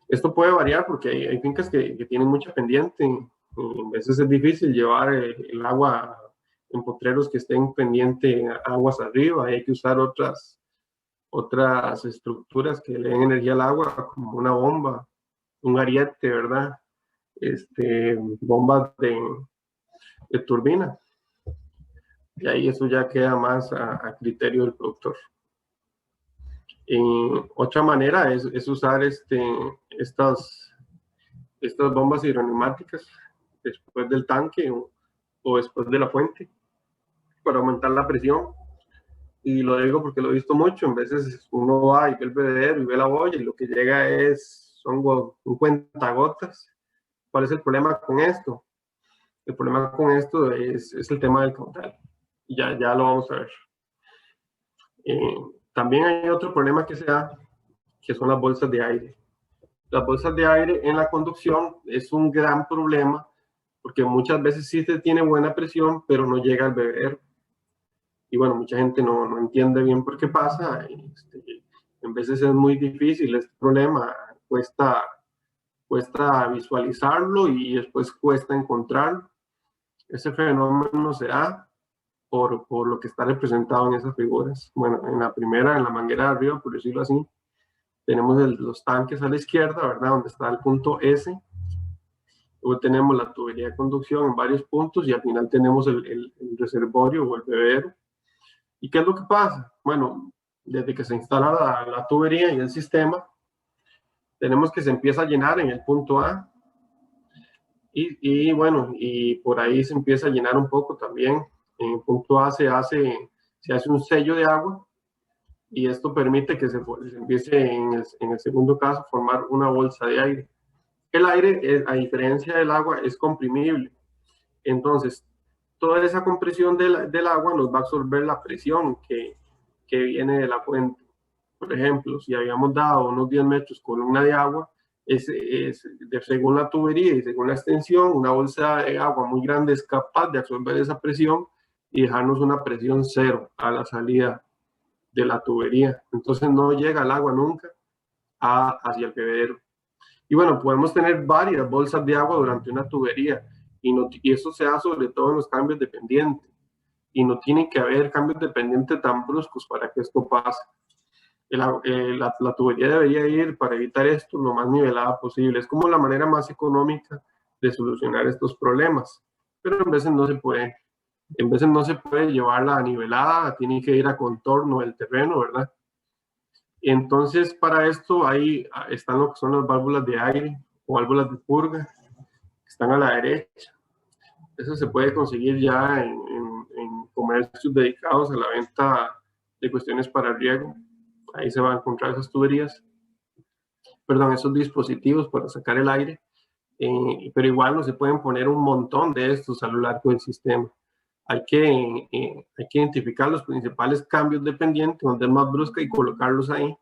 Esto puede variar porque hay fincas que tienen mucha pendiente. A veces es difícil llevar el agua en potreros que estén pendiente aguas arriba. Hay que usar otras estructuras que le den energía al agua, como una bomba, un ariete, ¿verdad? Bombas de turbina. Y ahí eso ya queda más a criterio del productor. Otra manera es usar estas bombas hidroneumáticas después del tanque o después de la fuente para aumentar la presión. Y lo digo porque lo he visto mucho. En veces uno va y ve el bebedero y ve la boya y lo que llega son un cuentagotas. ¿Cuál es el problema con esto? El problema con esto es el tema del caudal. Ya lo vamos a ver. También hay otro problema que se da, que son las bolsas de aire. Las bolsas de aire en la conducción es un gran problema porque muchas veces sí se tiene buena presión, pero no llega al bebedero. Y bueno, mucha gente no entiende bien por qué pasa. En veces es muy difícil este problema, cuesta visualizarlo y después cuesta encontrarlo. Ese fenómeno se da por lo que está representado en esas figuras. Bueno, en la primera, en la manguera de arriba, por decirlo así, tenemos los tanques a la izquierda, ¿verdad? Donde está el punto S. Luego tenemos la tubería de conducción en varios puntos y al final tenemos el reservorio o el bebedero. ¿Y qué es lo que pasa? Bueno, desde que se instala la tubería y el sistema, tenemos que se empieza a llenar en el punto A. Y bueno, y por ahí se empieza a llenar un poco también. En el punto A se hace un sello de agua y esto permite que se empiece en el segundo caso a formar una bolsa de aire. El aire, a diferencia del agua, es comprimible. Entonces, toda esa compresión del agua nos va a absorber la presión que viene de la fuente. Por ejemplo, si habíamos dado unos 10 metros columna de agua, según la tubería y según la extensión, una bolsa de agua muy grande es capaz de absorber esa presión y dejarnos una presión cero a la salida de la tubería. Entonces no llega el agua nunca hacia el bebedero. Y bueno, podemos tener varias bolsas de agua durante una tubería y eso se da sobre todo en los cambios de pendiente. Y no tiene que haber cambios de pendiente tan bruscos para que esto pase. La tubería debería ir, para evitar esto, lo más nivelada posible. Es como la manera más económica de solucionar estos problemas. Pero en veces no se puede. En veces no se puede llevarla a nivelada, tiene que ir a contorno del terreno, ¿verdad? Entonces, para esto ahí están lo que son las válvulas de aire o válvulas de purga, que están a la derecha. Eso se puede conseguir ya en comercios dedicados a la venta de cuestiones para riego. Ahí se van a encontrar esas tuberías, perdón, esos dispositivos para sacar el aire, pero igual no se pueden poner un montón de estos a lo largo del sistema. Hay que identificar los principales cambios de pendiente, donde es más brusca, y colocarlos ahí.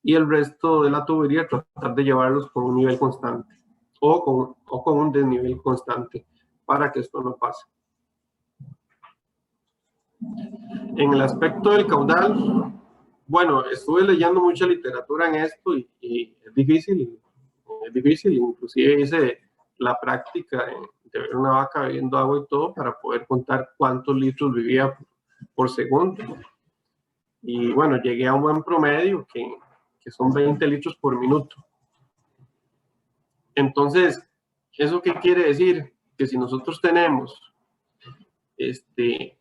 Y el resto de la tubería tratar de llevarlos con un nivel constante o con un desnivel constante para que esto no pase. En el aspecto del caudal, bueno, estuve leyendo mucha literatura en esto y es difícil, inclusive hice la práctica de ver una vaca bebiendo agua y todo para poder contar cuántos litros bebía por segundo. Y bueno, llegué a un buen promedio que son 20 litros por minuto. Entonces, ¿eso qué quiere decir? Que si nosotros tenemos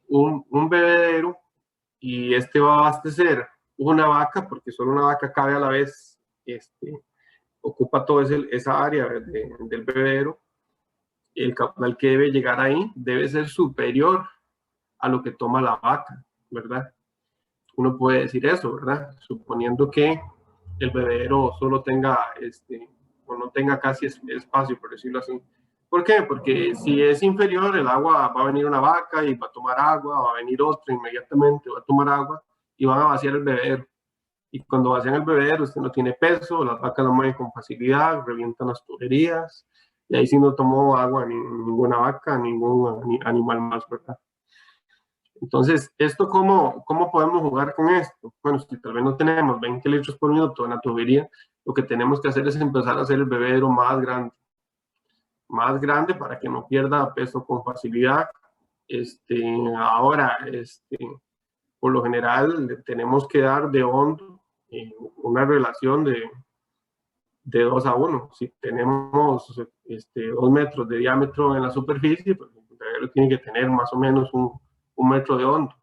un bebedero y va a abastecer una vaca, porque solo una vaca cabe a la vez, ocupa toda esa área del bebedero, el caudal que debe llegar ahí debe ser superior a lo que toma la vaca, ¿verdad? Uno puede decir eso, ¿verdad? Suponiendo que el bebedero solo tenga, o no tenga casi espacio, por decirlo así. ¿Por qué? Porque si es inferior, el agua, va a venir una vaca y va a tomar agua, va a venir otra inmediatamente, va a tomar agua y van a vaciar el bebedero. Y cuando vacían el bebedero, usted no tiene peso, las vacas lo mueven con facilidad, revientan las tuberías, y ahí sí no tomó agua ninguna vaca, ningún animal más, ¿verdad? Entonces, ¿cómo podemos jugar con esto? Bueno, si tal vez no tenemos 20 litros por minuto en la tubería, lo que tenemos que hacer es empezar a hacer el bebedero más grande para que no pierda peso con facilidad. Ahora, por lo general, tenemos que dar de hondo una relación de 2:1. Si tenemos 2 metros de diámetro en la superficie, pues el bebedero tiene que tener más o menos un metro de hondo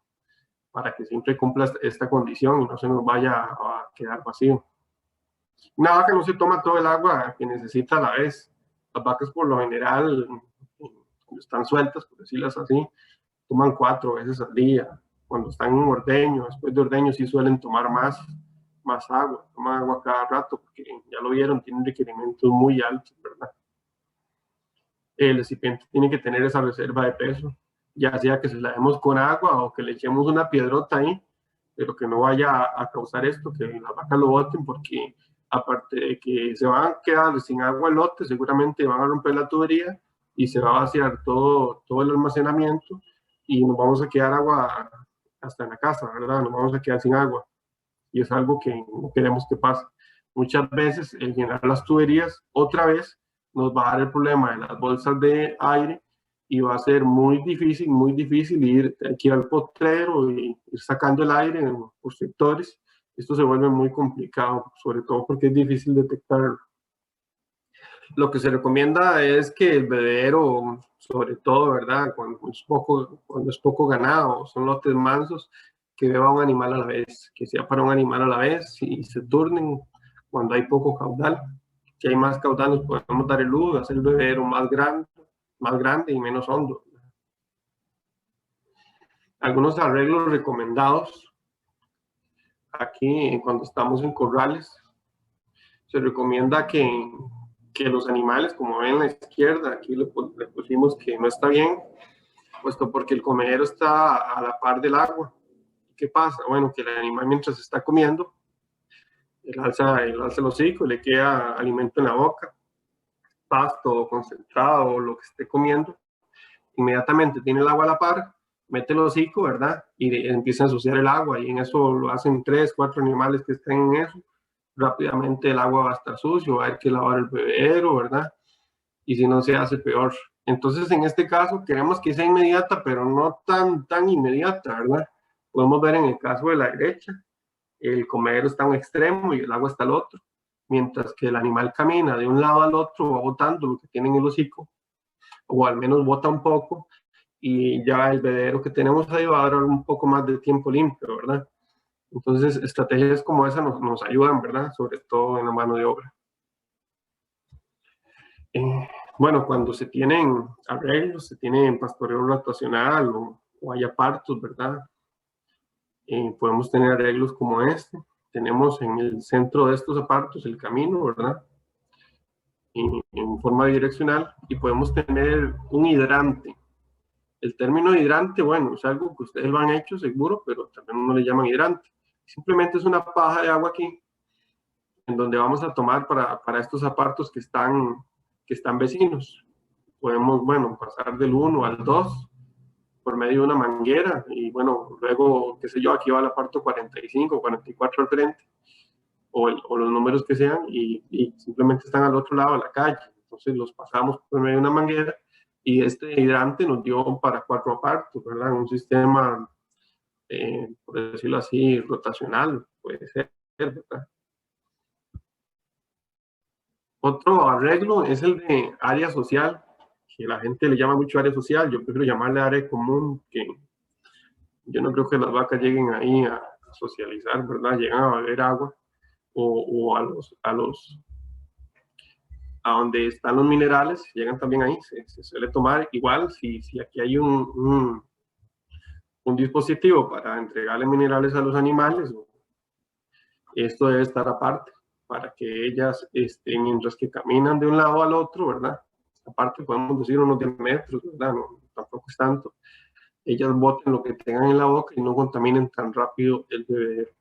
para que siempre cumpla esta condición y no se nos vaya a quedar vacío. Una vaca no se toma todo el agua que necesita a la vez. Las vacas por lo general, cuando están sueltas, por decirlas así, toman 4 veces al día. Cuando están en ordeño, después de ordeño sí suelen tomar más agua, toman agua cada rato, porque ya lo vieron, tienen requerimientos muy altos, ¿verdad? El recipiente tiene que tener esa reserva de peso, ya sea que se la demos con agua o que le echemos una piedrota ahí, pero que no vaya a causar esto, que las vacas lo boten, porque aparte de que se van a quedar sin agua el lote, seguramente van a romper la tubería y se va a vaciar todo el almacenamiento y nos vamos a quedar agua hasta en la casa, ¿verdad? Nos vamos a quedar sin agua y es algo que no queremos que pase. Muchas veces el llenar las tuberías otra vez nos va a dar el problema de las bolsas de aire y va a ser muy difícil ir aquí al potrero y ir sacando el aire por sectores. Esto se vuelve muy complicado, sobre todo porque es difícil detectarlo. Lo que se recomienda es que el bebedero, sobre todo, ¿verdad? Cuando es poco ganado, son lotes mansos, que beba un animal a la vez, que sea para un animal a la vez y se turnen cuando hay poco caudal. Si hay más caudal, nos podemos dar el lujo de hacer el bebedero más grande y menos hondo. Algunos arreglos recomendados aquí cuando estamos en corrales, se recomienda que los animales, como ven en la izquierda, aquí le pusimos que no está bien, puesto porque el comedero está a la par del agua. ¿Qué pasa? Bueno, que el animal mientras está comiendo, él alza el hocico y le queda alimento en la boca, pasto concentrado o lo que esté comiendo, inmediatamente tiene el agua a la par, mete el hocico, ¿verdad? Y empieza a ensuciar el agua y en eso lo hacen 3, 4 animales que estén en eso. Rápidamente el agua va a estar sucio, va a haber que lavar el bebedero, ¿verdad? Y si no se hace peor. Entonces, en este caso, queremos que sea inmediata, pero no tan inmediata, ¿verdad? Podemos ver en el caso de la derecha, el comedero está a un extremo y el agua está al otro. Mientras que el animal camina de un lado al otro, va botando lo que tiene en el hocico, o al menos bota un poco, y ya el bebedero que tenemos ahí va a dar un poco más de tiempo limpio, ¿verdad? Entonces, estrategias como esa nos ayudan, ¿verdad? Sobre todo en la mano de obra. Bueno, cuando se tienen arreglos, se tiene pastoreo rotacional o haya partos, ¿verdad? Podemos tener arreglos como este. Tenemos en el centro de estos apartos el camino, ¿verdad? En forma bidireccional, y podemos tener un hidrante. El término hidrante, bueno, es algo que ustedes lo han hecho seguro, pero también no le llaman hidrante. Simplemente es una paja de agua aquí, en donde vamos a tomar para estos apartos que están vecinos. Podemos, bueno, pasar del 1 al 2 por medio de una manguera y, bueno, luego, qué sé yo, aquí va el aparto 45, 44 al frente, o los números que sean, y simplemente están al otro lado de la calle. Entonces los pasamos por medio de una manguera y este hidrante nos dio para 4 apartos, ¿verdad? Un sistema, por decirlo así, rotacional, puede ser, ¿verdad? Otro arreglo es el de área social, que la gente le llama mucho área social. Yo prefiero llamarle área común, que yo no creo que las vacas lleguen ahí a socializar, ¿verdad? Llegan a beber agua o a donde están los minerales, llegan también ahí, se suele tomar. Igual, si aquí hay un dispositivo para entregarle minerales a los animales, esto debe estar aparte, para que ellas, mientras que caminan de un lado al otro, ¿verdad? Aparte podemos decir unos 10 metros, ¿verdad? No, tampoco es tanto. Ellas boten lo que tengan en la boca y no contaminen tan rápido el bebedero.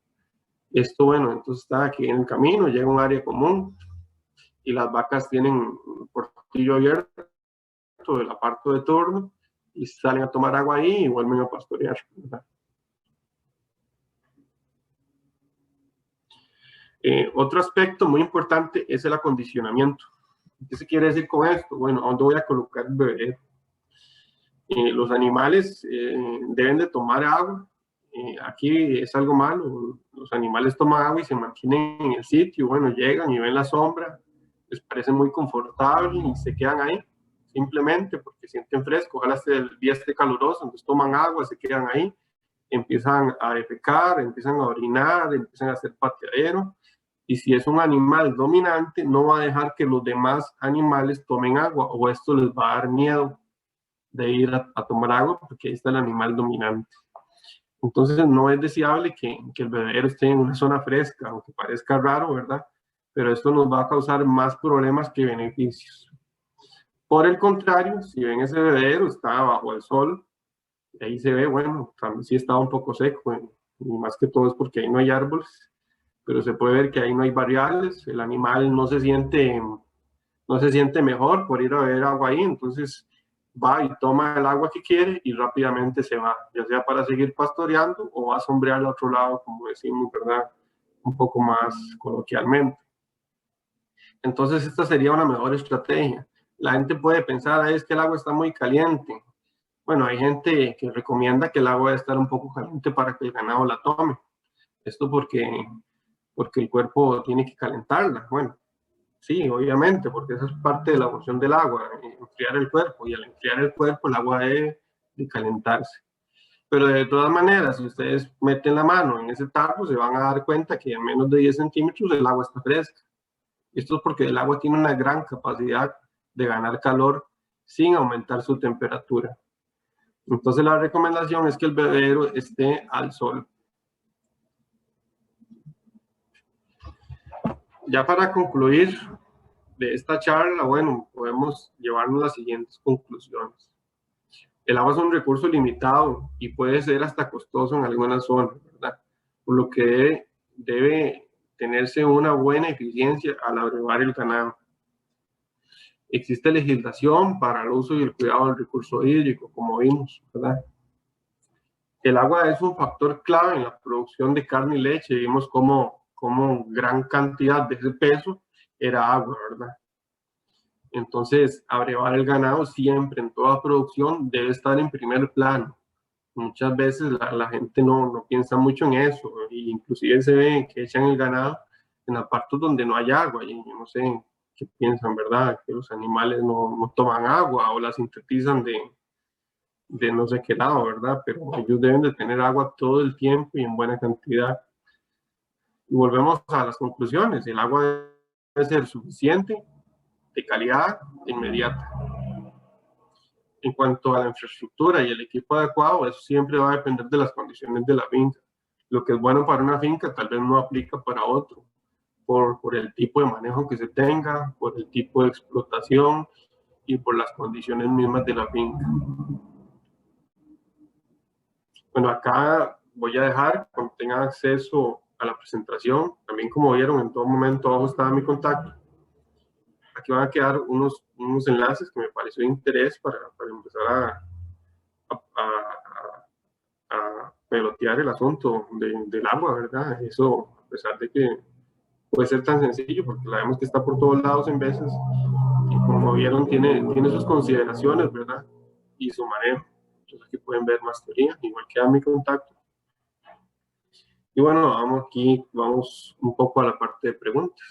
Esto, bueno, entonces está aquí en el camino, llega un área común y las vacas tienen un portillo abierto del aparto de turno y salen a tomar agua ahí y vuelven a pastorear, ¿verdad? Otro aspecto muy importante es el acondicionamiento. ¿Qué se quiere decir con esto? Bueno, ¿a dónde voy a colocar el bebedero? Los animales deben de tomar agua. Aquí es algo malo. Los animales toman agua y se mantienen en el sitio. Bueno, llegan y ven la sombra, les parece muy confortable y se quedan ahí simplemente porque sienten fresco. Ojalá el día esté caluroso, entonces toman agua, se quedan ahí empiezan a defecar, empiezan a orinar, empiezan a hacer pateadero, y si es un animal dominante, no va a dejar que los demás animales tomen agua, o esto les va a dar miedo de ir a tomar agua, porque ahí está el animal dominante. Entonces no es deseable que el bebedero esté en una zona fresca, aunque parezca raro, ¿verdad? Pero esto nos va a causar más problemas que beneficios. Por el contrario, si ven ese bebedero, está bajo el sol, y ahí se ve, bueno, también sí está un poco seco, y más que todo es porque ahí no hay árboles, pero se puede ver que ahí no hay variables, el animal no se siente mejor por ir a beber agua ahí, entonces va y toma el agua que quiere y rápidamente se va, ya sea para seguir pastoreando o va a sombrear al otro lado, como decimos, ¿verdad? Un poco más coloquialmente. Entonces esta sería una mejor estrategia. La gente puede pensar, es que el agua está muy caliente. Bueno, hay gente que recomienda que el agua debe estar un poco caliente para que el ganado la tome. Esto porque el cuerpo tiene que calentarla. Bueno, sí, obviamente, porque esa es parte de la función del agua, enfriar el cuerpo, y al enfriar el cuerpo el agua debe de calentarse. Pero de todas maneras, si ustedes meten la mano en ese tarro, se van a dar cuenta que a menos de 10 centímetros el agua está fresca. Esto es porque el agua tiene una gran capacidad de ganar calor sin aumentar su temperatura. Entonces la recomendación es que el bebedero esté al sol. Ya para concluir de esta charla, bueno, podemos llevarnos las siguientes conclusiones. El agua es un recurso limitado y puede ser hasta costoso en algunas zonas, ¿verdad? Por lo que debe tenerse una buena eficiencia al abrevar el ganado. Existe legislación para el uso y el cuidado del recurso hídrico, como vimos, ¿verdad? El agua es un factor clave en la producción de carne y leche. Vimos cómo gran cantidad de ese peso era agua, ¿verdad? Entonces, abrevar el ganado siempre, en toda producción, debe estar en primer plano. Muchas veces la gente no piensa mucho en eso, e inclusive se ve que echan el ganado en las partes donde no hay agua, y no sé qué piensan, ¿verdad? Que los animales no toman agua o la sintetizan de no sé qué lado, ¿verdad? Pero ellos deben de tener agua todo el tiempo y en buena cantidad. Y volvemos a las conclusiones: el agua debe ser suficiente, de calidad, inmediata. En cuanto a la infraestructura y el equipo adecuado, eso siempre va a depender de las condiciones de la finca. Lo que es bueno para una finca tal vez no aplica para otro, por el tipo de manejo que se tenga, por el tipo de explotación y por las condiciones mismas de la finca. Bueno, acá voy a dejar, cuando tengan acceso a la presentación, también como vieron, en todo momento abajo estaba mi contacto. Aquí van a quedar unos enlaces que me pareció de interés para empezar a pelotear el asunto del agua, ¿verdad? Eso, a pesar de que puede ser tan sencillo, porque la vemos que está por todos lados en veces, y como vieron, tiene sus consideraciones, ¿verdad? Y su manejo. Entonces aquí pueden ver más teoría, igual queda mi contacto. Y bueno, vamos un poco a la parte de preguntas.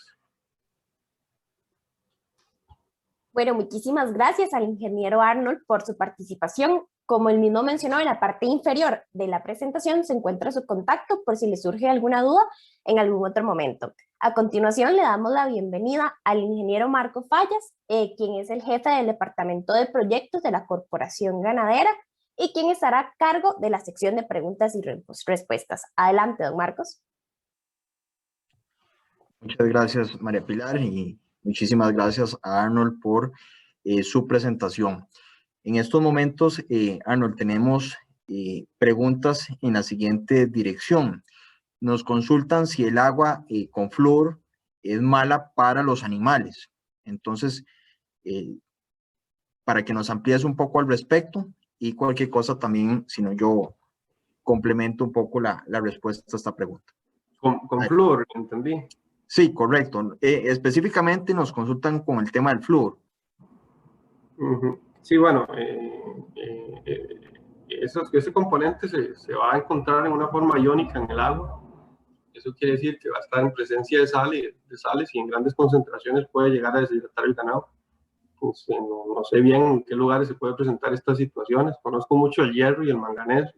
Bueno, muchísimas gracias al ingeniero Arnold por su participación. Como él mismo mencionó, en la parte inferior de la presentación se encuentra su contacto por si le surge alguna duda en algún otro momento. A continuación le damos la bienvenida al ingeniero Marco Fallas, quien es el jefe del Departamento de Proyectos de la Corporación Ganadera y quien estará a cargo de la sección de preguntas y respuestas. Adelante, don Marcos. Muchas gracias, María Pilar, y muchísimas gracias a Arnold por su presentación. En estos momentos, Arnold, tenemos preguntas en la siguiente dirección. Nos consultan si el agua con flúor es mala para los animales. Entonces, para que nos amplíes un poco al respecto, y cualquier cosa también, si no, yo complemento un poco la respuesta a esta pregunta. Con flúor, entendí. Sí, correcto. Específicamente nos consultan con el tema del flúor. Sí, bueno, ese componente se va a encontrar en una forma iónica en el agua. Eso quiere decir que va a estar en presencia de sales y en grandes concentraciones puede llegar a deshidratar el ganado. Pues, no sé bien en qué lugares se puede presentar estas situaciones. Conozco mucho el hierro y el manganeso.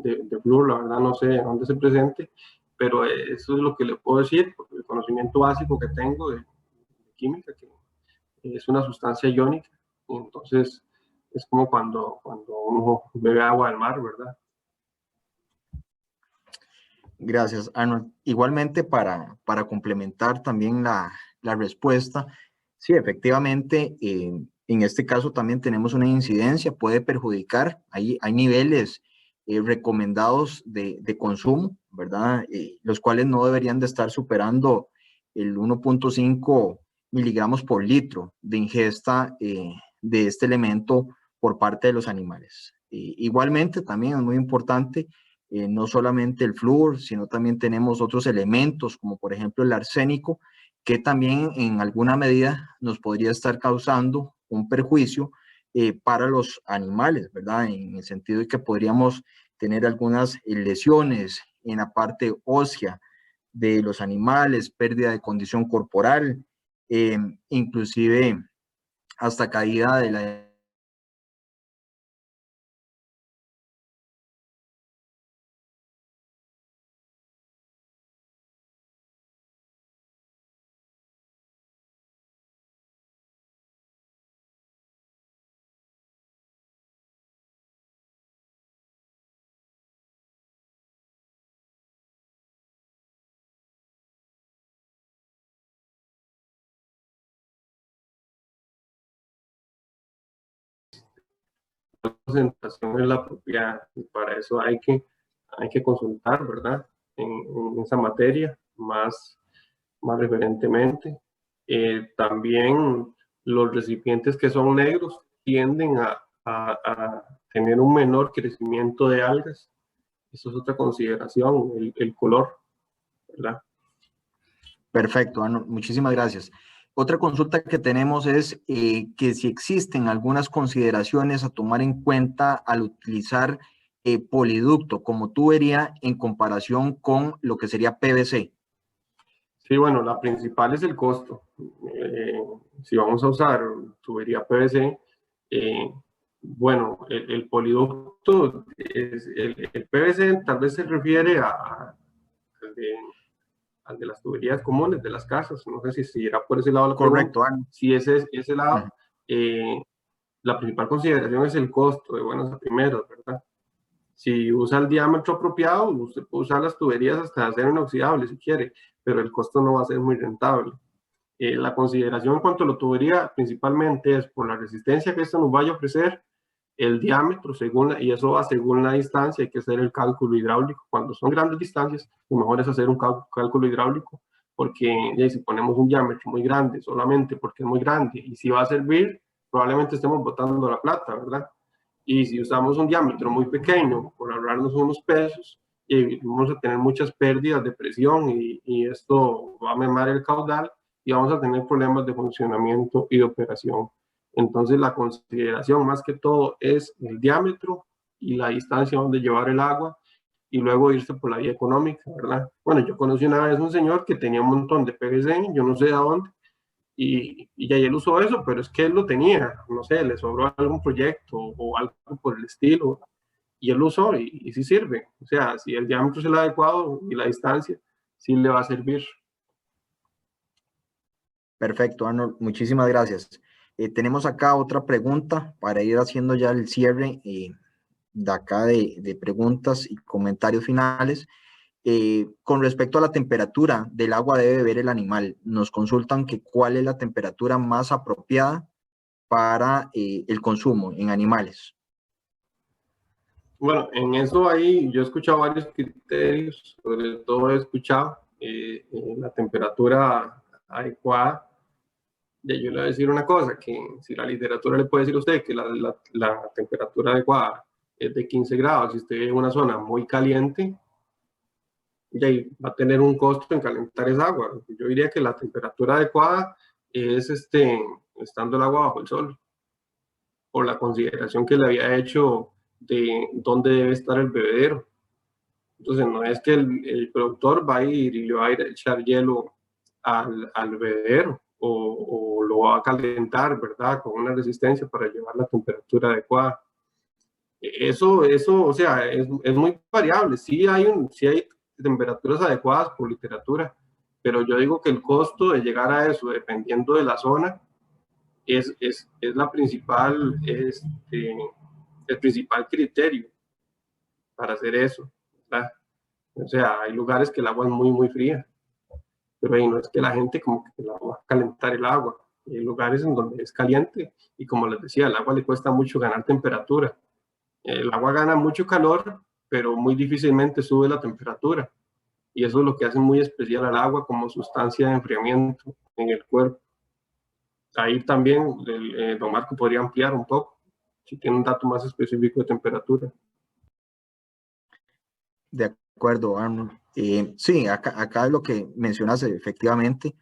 de flúor, la verdad no sé dónde se presente, pero eso es lo que le puedo decir, porque el conocimiento básico que tengo de química, que es una sustancia iónica, entonces es como cuando uno bebe agua del mar, ¿verdad? Gracias, Arnold. Igualmente, para complementar también la respuesta, sí, efectivamente, en este caso también tenemos una incidencia, puede perjudicar, hay niveles recomendados de consumo, ¿verdad? Los cuales no deberían de estar superando el 1.5 miligramos por litro de ingesta de este elemento por parte de los animales. Igualmente, también es muy importante no solamente el flúor, sino también tenemos otros elementos, como por ejemplo el arsénico, que también en alguna medida nos podría estar causando un perjuicio para los animales, ¿verdad? En el sentido de que podríamos tener algunas lesiones en la parte ósea de los animales, pérdida de condición corporal, inclusive hasta caída de la La concentración es la apropiada y para eso hay que consultar, ¿verdad? En esa materia más referentemente. También los recipientes que son negros tienden a tener un menor crecimiento de algas. Eso es otra consideración, el color, ¿verdad? Perfecto, Arnold, muchísimas gracias. Otra consulta que tenemos es que si existen algunas consideraciones a tomar en cuenta al utilizar poliducto como tubería en comparación con lo que sería PVC. Sí, bueno, la principal es el costo. Si vamos a usar tubería PVC, bueno, el poliducto, el PVC tal vez se refiere al de las tuberías comunes de las casas. No sé si irá por ese lado la pregunta. Correcto, Arnold. Si ese es ese lado, la principal consideración es el costo de buenas a primeras, ¿verdad? Si usa el diámetro apropiado, usted puede usar las tuberías hasta de acero inoxidable si quiere, pero el costo no va a ser muy rentable. La consideración en cuanto a la tubería principalmente es por la resistencia que esto nos vaya a ofrecer, el diámetro, y eso va según la distancia, hay que hacer el cálculo hidráulico. Cuando son grandes distancias, lo mejor es hacer un cálculo hidráulico, porque si ponemos un diámetro muy grande solamente porque es muy grande y si va a servir, probablemente estemos botando la plata, ¿verdad? Y si usamos un diámetro muy pequeño, por ahorrarnos unos pesos, vamos a tener muchas pérdidas de presión y esto va a mermar el caudal y vamos a tener problemas de funcionamiento y de operación. Entonces la consideración más que todo es el diámetro y la distancia donde llevar el agua y luego irse por la vía económica, ¿verdad? Bueno, yo conocí una vez un señor que tenía un montón de PVC, yo no sé de dónde, y ya él usó eso, pero es que él lo tenía, no sé, le sobró algún proyecto o algo por el estilo, y él lo usó y sí sirve. O sea, si el diámetro es el adecuado y la distancia, sí le va a servir. Perfecto, Arnold, muchísimas gracias. Tenemos acá otra pregunta para ir haciendo ya el cierre de acá de preguntas y comentarios finales. Con respecto a la temperatura del agua debe beber el animal, nos consultan que cuál es la temperatura más apropiada para el consumo en animales. Bueno, en eso ahí yo he escuchado varios criterios, sobre todo he escuchado la temperatura adecuada. Y yo le voy a decir una cosa, que si la literatura le puede decir a usted que la temperatura adecuada es de 15 grados, si usted vive en una zona muy caliente, y ahí va a tener un costo en calentar esa agua. Yo diría que la temperatura adecuada es estando el agua bajo el sol, por la consideración que le había hecho de dónde debe estar el bebedero. Entonces no es que el productor va a ir y le va a ir a echar hielo al bebedero o lo va a calentar, ¿verdad? Con una resistencia para llevar la temperatura adecuada. Eso, o sea, es muy variable. Sí hay temperaturas adecuadas por literatura, pero yo digo que el costo de llegar a eso, dependiendo de la zona, es la principal, el principal criterio para hacer eso, ¿verdad? O sea, hay lugares que el agua es muy fría, pero ahí no es que la gente como que la va a calentar el agua. Hay lugares en donde es caliente y como les decía, el agua le cuesta mucho ganar temperatura. El agua gana mucho calor, pero muy difícilmente sube la temperatura. Y eso es lo que hace muy especial al agua como sustancia de enfriamiento en el cuerpo. Ahí también don Marco podría ampliar un poco, si tiene un dato más específico de temperatura. De acuerdo, Arnold. Sí, acá lo que mencionas, efectivamente,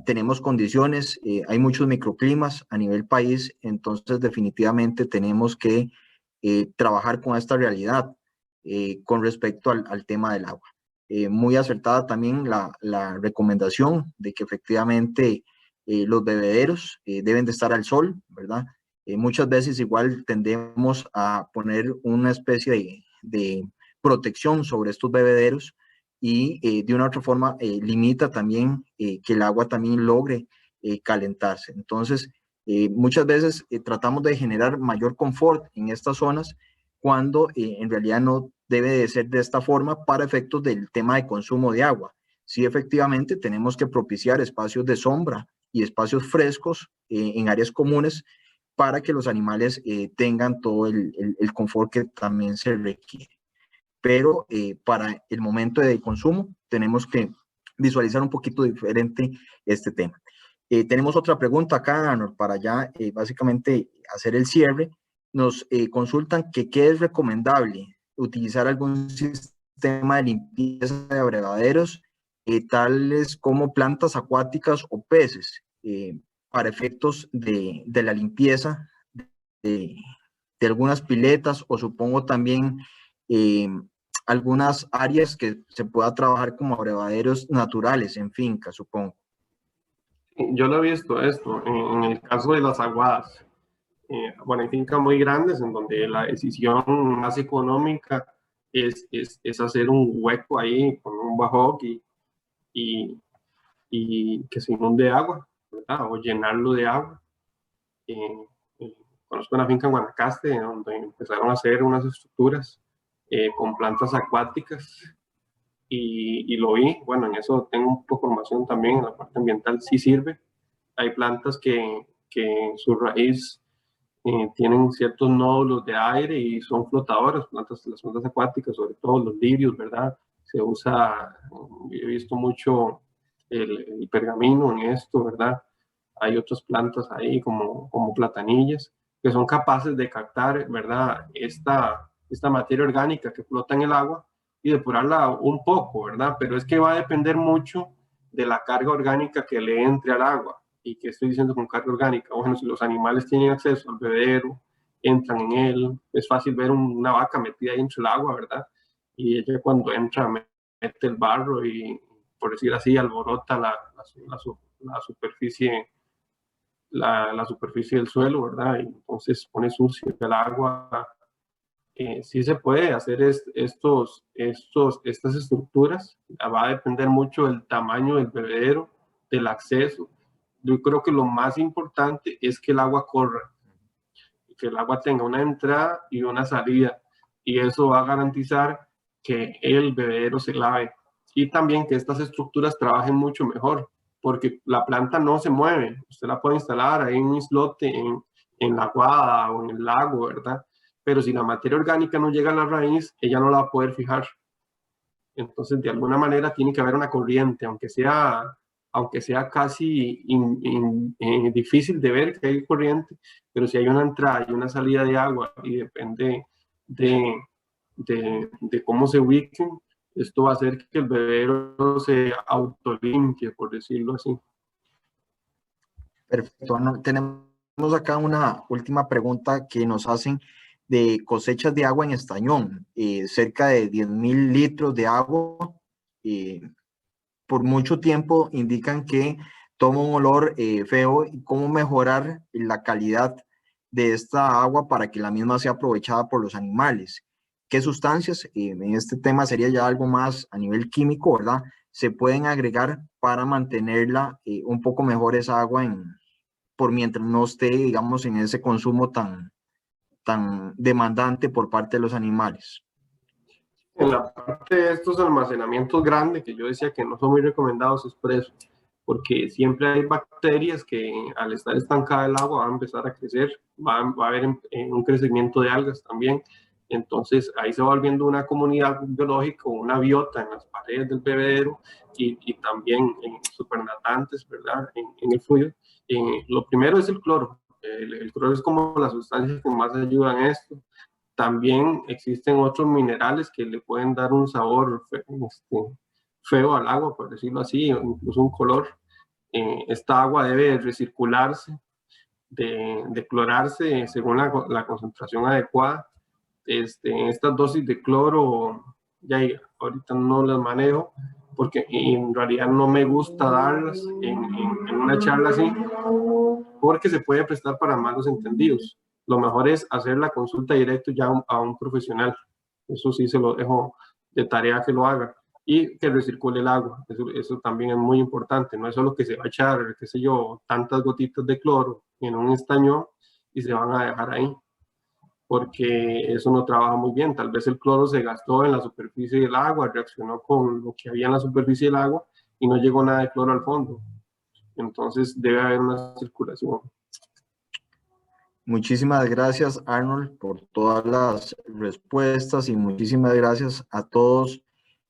tenemos condiciones, hay muchos microclimas a nivel país, entonces definitivamente tenemos que trabajar con esta realidad con respecto al tema del agua. Muy acertada también la recomendación de que efectivamente los bebederos deben de estar al sol, ¿verdad? Muchas veces igual tendemos a poner una especie de protección sobre estos bebederos y de una u otra forma limita también que el agua también logre calentarse. Entonces, muchas veces tratamos de generar mayor confort en estas zonas cuando en realidad no debe de ser de esta forma para efectos del tema de consumo de agua. Sí, efectivamente, tenemos que propiciar espacios de sombra y espacios frescos en áreas comunes para que los animales tengan todo el confort que también se requiere. Pero para el momento de consumo tenemos que visualizar un poquito diferente este tema. Tenemos otra pregunta acá, Arnold, para ya básicamente hacer el cierre. Nos consultan que qué es recomendable utilizar algún sistema de limpieza de abrevaderos, tales como plantas acuáticas o peces, para efectos de la limpieza de algunas piletas o supongo también algunas áreas que se pueda trabajar como abrevaderos naturales en finca, supongo. Yo lo he visto esto en el caso de las aguadas. Bueno, hay fincas muy grandes en donde la decisión más económica es hacer un hueco ahí con un bajoc y que se inunde agua, ¿verdad? O llenarlo de agua. Conozco una finca en Guanacaste donde empezaron a hacer unas estructuras con plantas acuáticas y lo vi. Bueno, en eso tengo un poco de formación también, en la parte ambiental sí sirve. Hay plantas que en su raíz tienen ciertos nódulos de aire y son flotadoras, las plantas acuáticas, sobre todo los lirios, ¿verdad? Se usa, he visto mucho el pergamino en esto, ¿verdad? Hay otras plantas ahí como platanillas que son capaces de captar, ¿verdad? Esta materia orgánica que flota en el agua y depurarla un poco, ¿verdad? Pero es que va a depender mucho de la carga orgánica que le entre al agua. ¿Y qué estoy diciendo con carga orgánica? Bueno, si los animales tienen acceso al bebedero, entran en él, es fácil ver una vaca metida ahí entre el agua, ¿verdad? Y ella cuando entra mete el barro y, por decir así, alborota la superficie la superficie del suelo, ¿verdad? Y entonces pone sucio el agua. Sí se puede hacer estas estructuras, va a depender mucho del tamaño del bebedero, del acceso. Yo creo que lo más importante es que el agua corra, que el agua tenga una entrada y una salida, y eso va a garantizar que el bebedero se lave y también que estas estructuras trabajen mucho mejor, porque la planta no se mueve, usted la puede instalar ahí en un islote, en la aguada o en el lago, ¿verdad? Pero si la materia orgánica no llega a la raíz, ella no la va a poder fijar. Entonces, de alguna manera tiene que haber una corriente, aunque sea casi difícil de ver que hay corriente, pero si hay una entrada y una salida de agua y depende de cómo se ubiquen, esto va a hacer que el bebedero se autolimpie, por decirlo así. Perfecto. Tenemos acá una última pregunta que nos hacen de cosechas de agua en Estañón, cerca de 10,000 litros de agua. Por mucho tiempo indican que toma un olor feo y cómo mejorar la calidad de esta agua para que la misma sea aprovechada por los animales. ¿Qué sustancias? En este tema sería ya algo más a nivel químico, ¿verdad? Se pueden agregar para mantenerla un poco mejor esa agua por mientras no esté, digamos, en ese consumo tan demandante por parte de los animales. En la parte de estos almacenamientos grandes, que yo decía que no son muy recomendados, es por eso, porque siempre hay bacterias que al estar estancada el agua van a empezar a crecer, va a haber un crecimiento de algas también. Entonces ahí se va volviendo una comunidad biológica, una biota en las paredes del bebedero y también en supernatantes, ¿verdad? En el fluido. Lo primero es el cloro. El cloro es como la sustancia que más ayuda en esto. También existen otros minerales que le pueden dar un sabor feo al agua, por decirlo así, o incluso un color. Esta agua debe recircularse, de clorarse según la concentración adecuada. Estas dosis de cloro, ya ahorita no las manejo, porque en realidad no me gusta darlas en una charla así, porque se puede prestar para malos entendidos. Lo mejor es hacer la consulta directo ya a un profesional. Eso sí se lo dejo de tarea que lo haga. Y que recircule el agua. Eso también es muy importante. No es solo que se va a echar, qué sé yo, tantas gotitas de cloro en un estañón y se van a dejar ahí, porque eso no trabaja muy bien. Tal vez el cloro se gastó en la superficie del agua, reaccionó con lo que había en la superficie del agua y no llegó nada de cloro al fondo. Entonces debe haber una circulación. Muchísimas gracias, Arnold, por todas las respuestas y muchísimas gracias a todos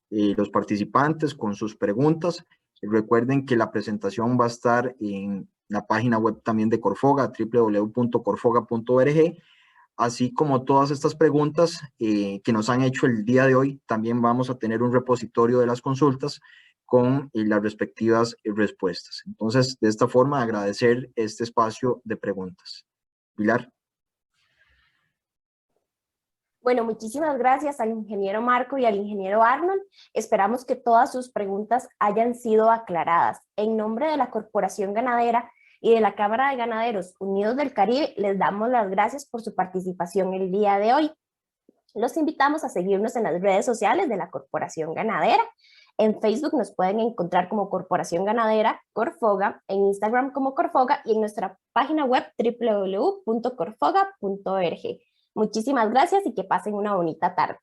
los participantes con sus preguntas. Recuerden que la presentación va a estar en la página web también de Corfoga, www.corfoga.org, así como todas estas preguntas que nos han hecho el día de hoy. También vamos a tener un repositorio de las consultas con las respectivas respuestas. Entonces, de esta forma, agradecer este espacio de preguntas. Pilar. Bueno, muchísimas gracias al ingeniero Marco y al ingeniero Arnold. Esperamos que todas sus preguntas hayan sido aclaradas. En nombre de la Corporación Ganadera y de la Cámara de Ganaderos Unidos del Caribe, les damos las gracias por su participación el día de hoy. Los invitamos a seguirnos en las redes sociales de la Corporación Ganadera. En Facebook nos pueden encontrar como Corporación Ganadera Corfoga, en Instagram como Corfoga y en nuestra página web www.corfoga.org. Muchísimas gracias y que pasen una bonita tarde.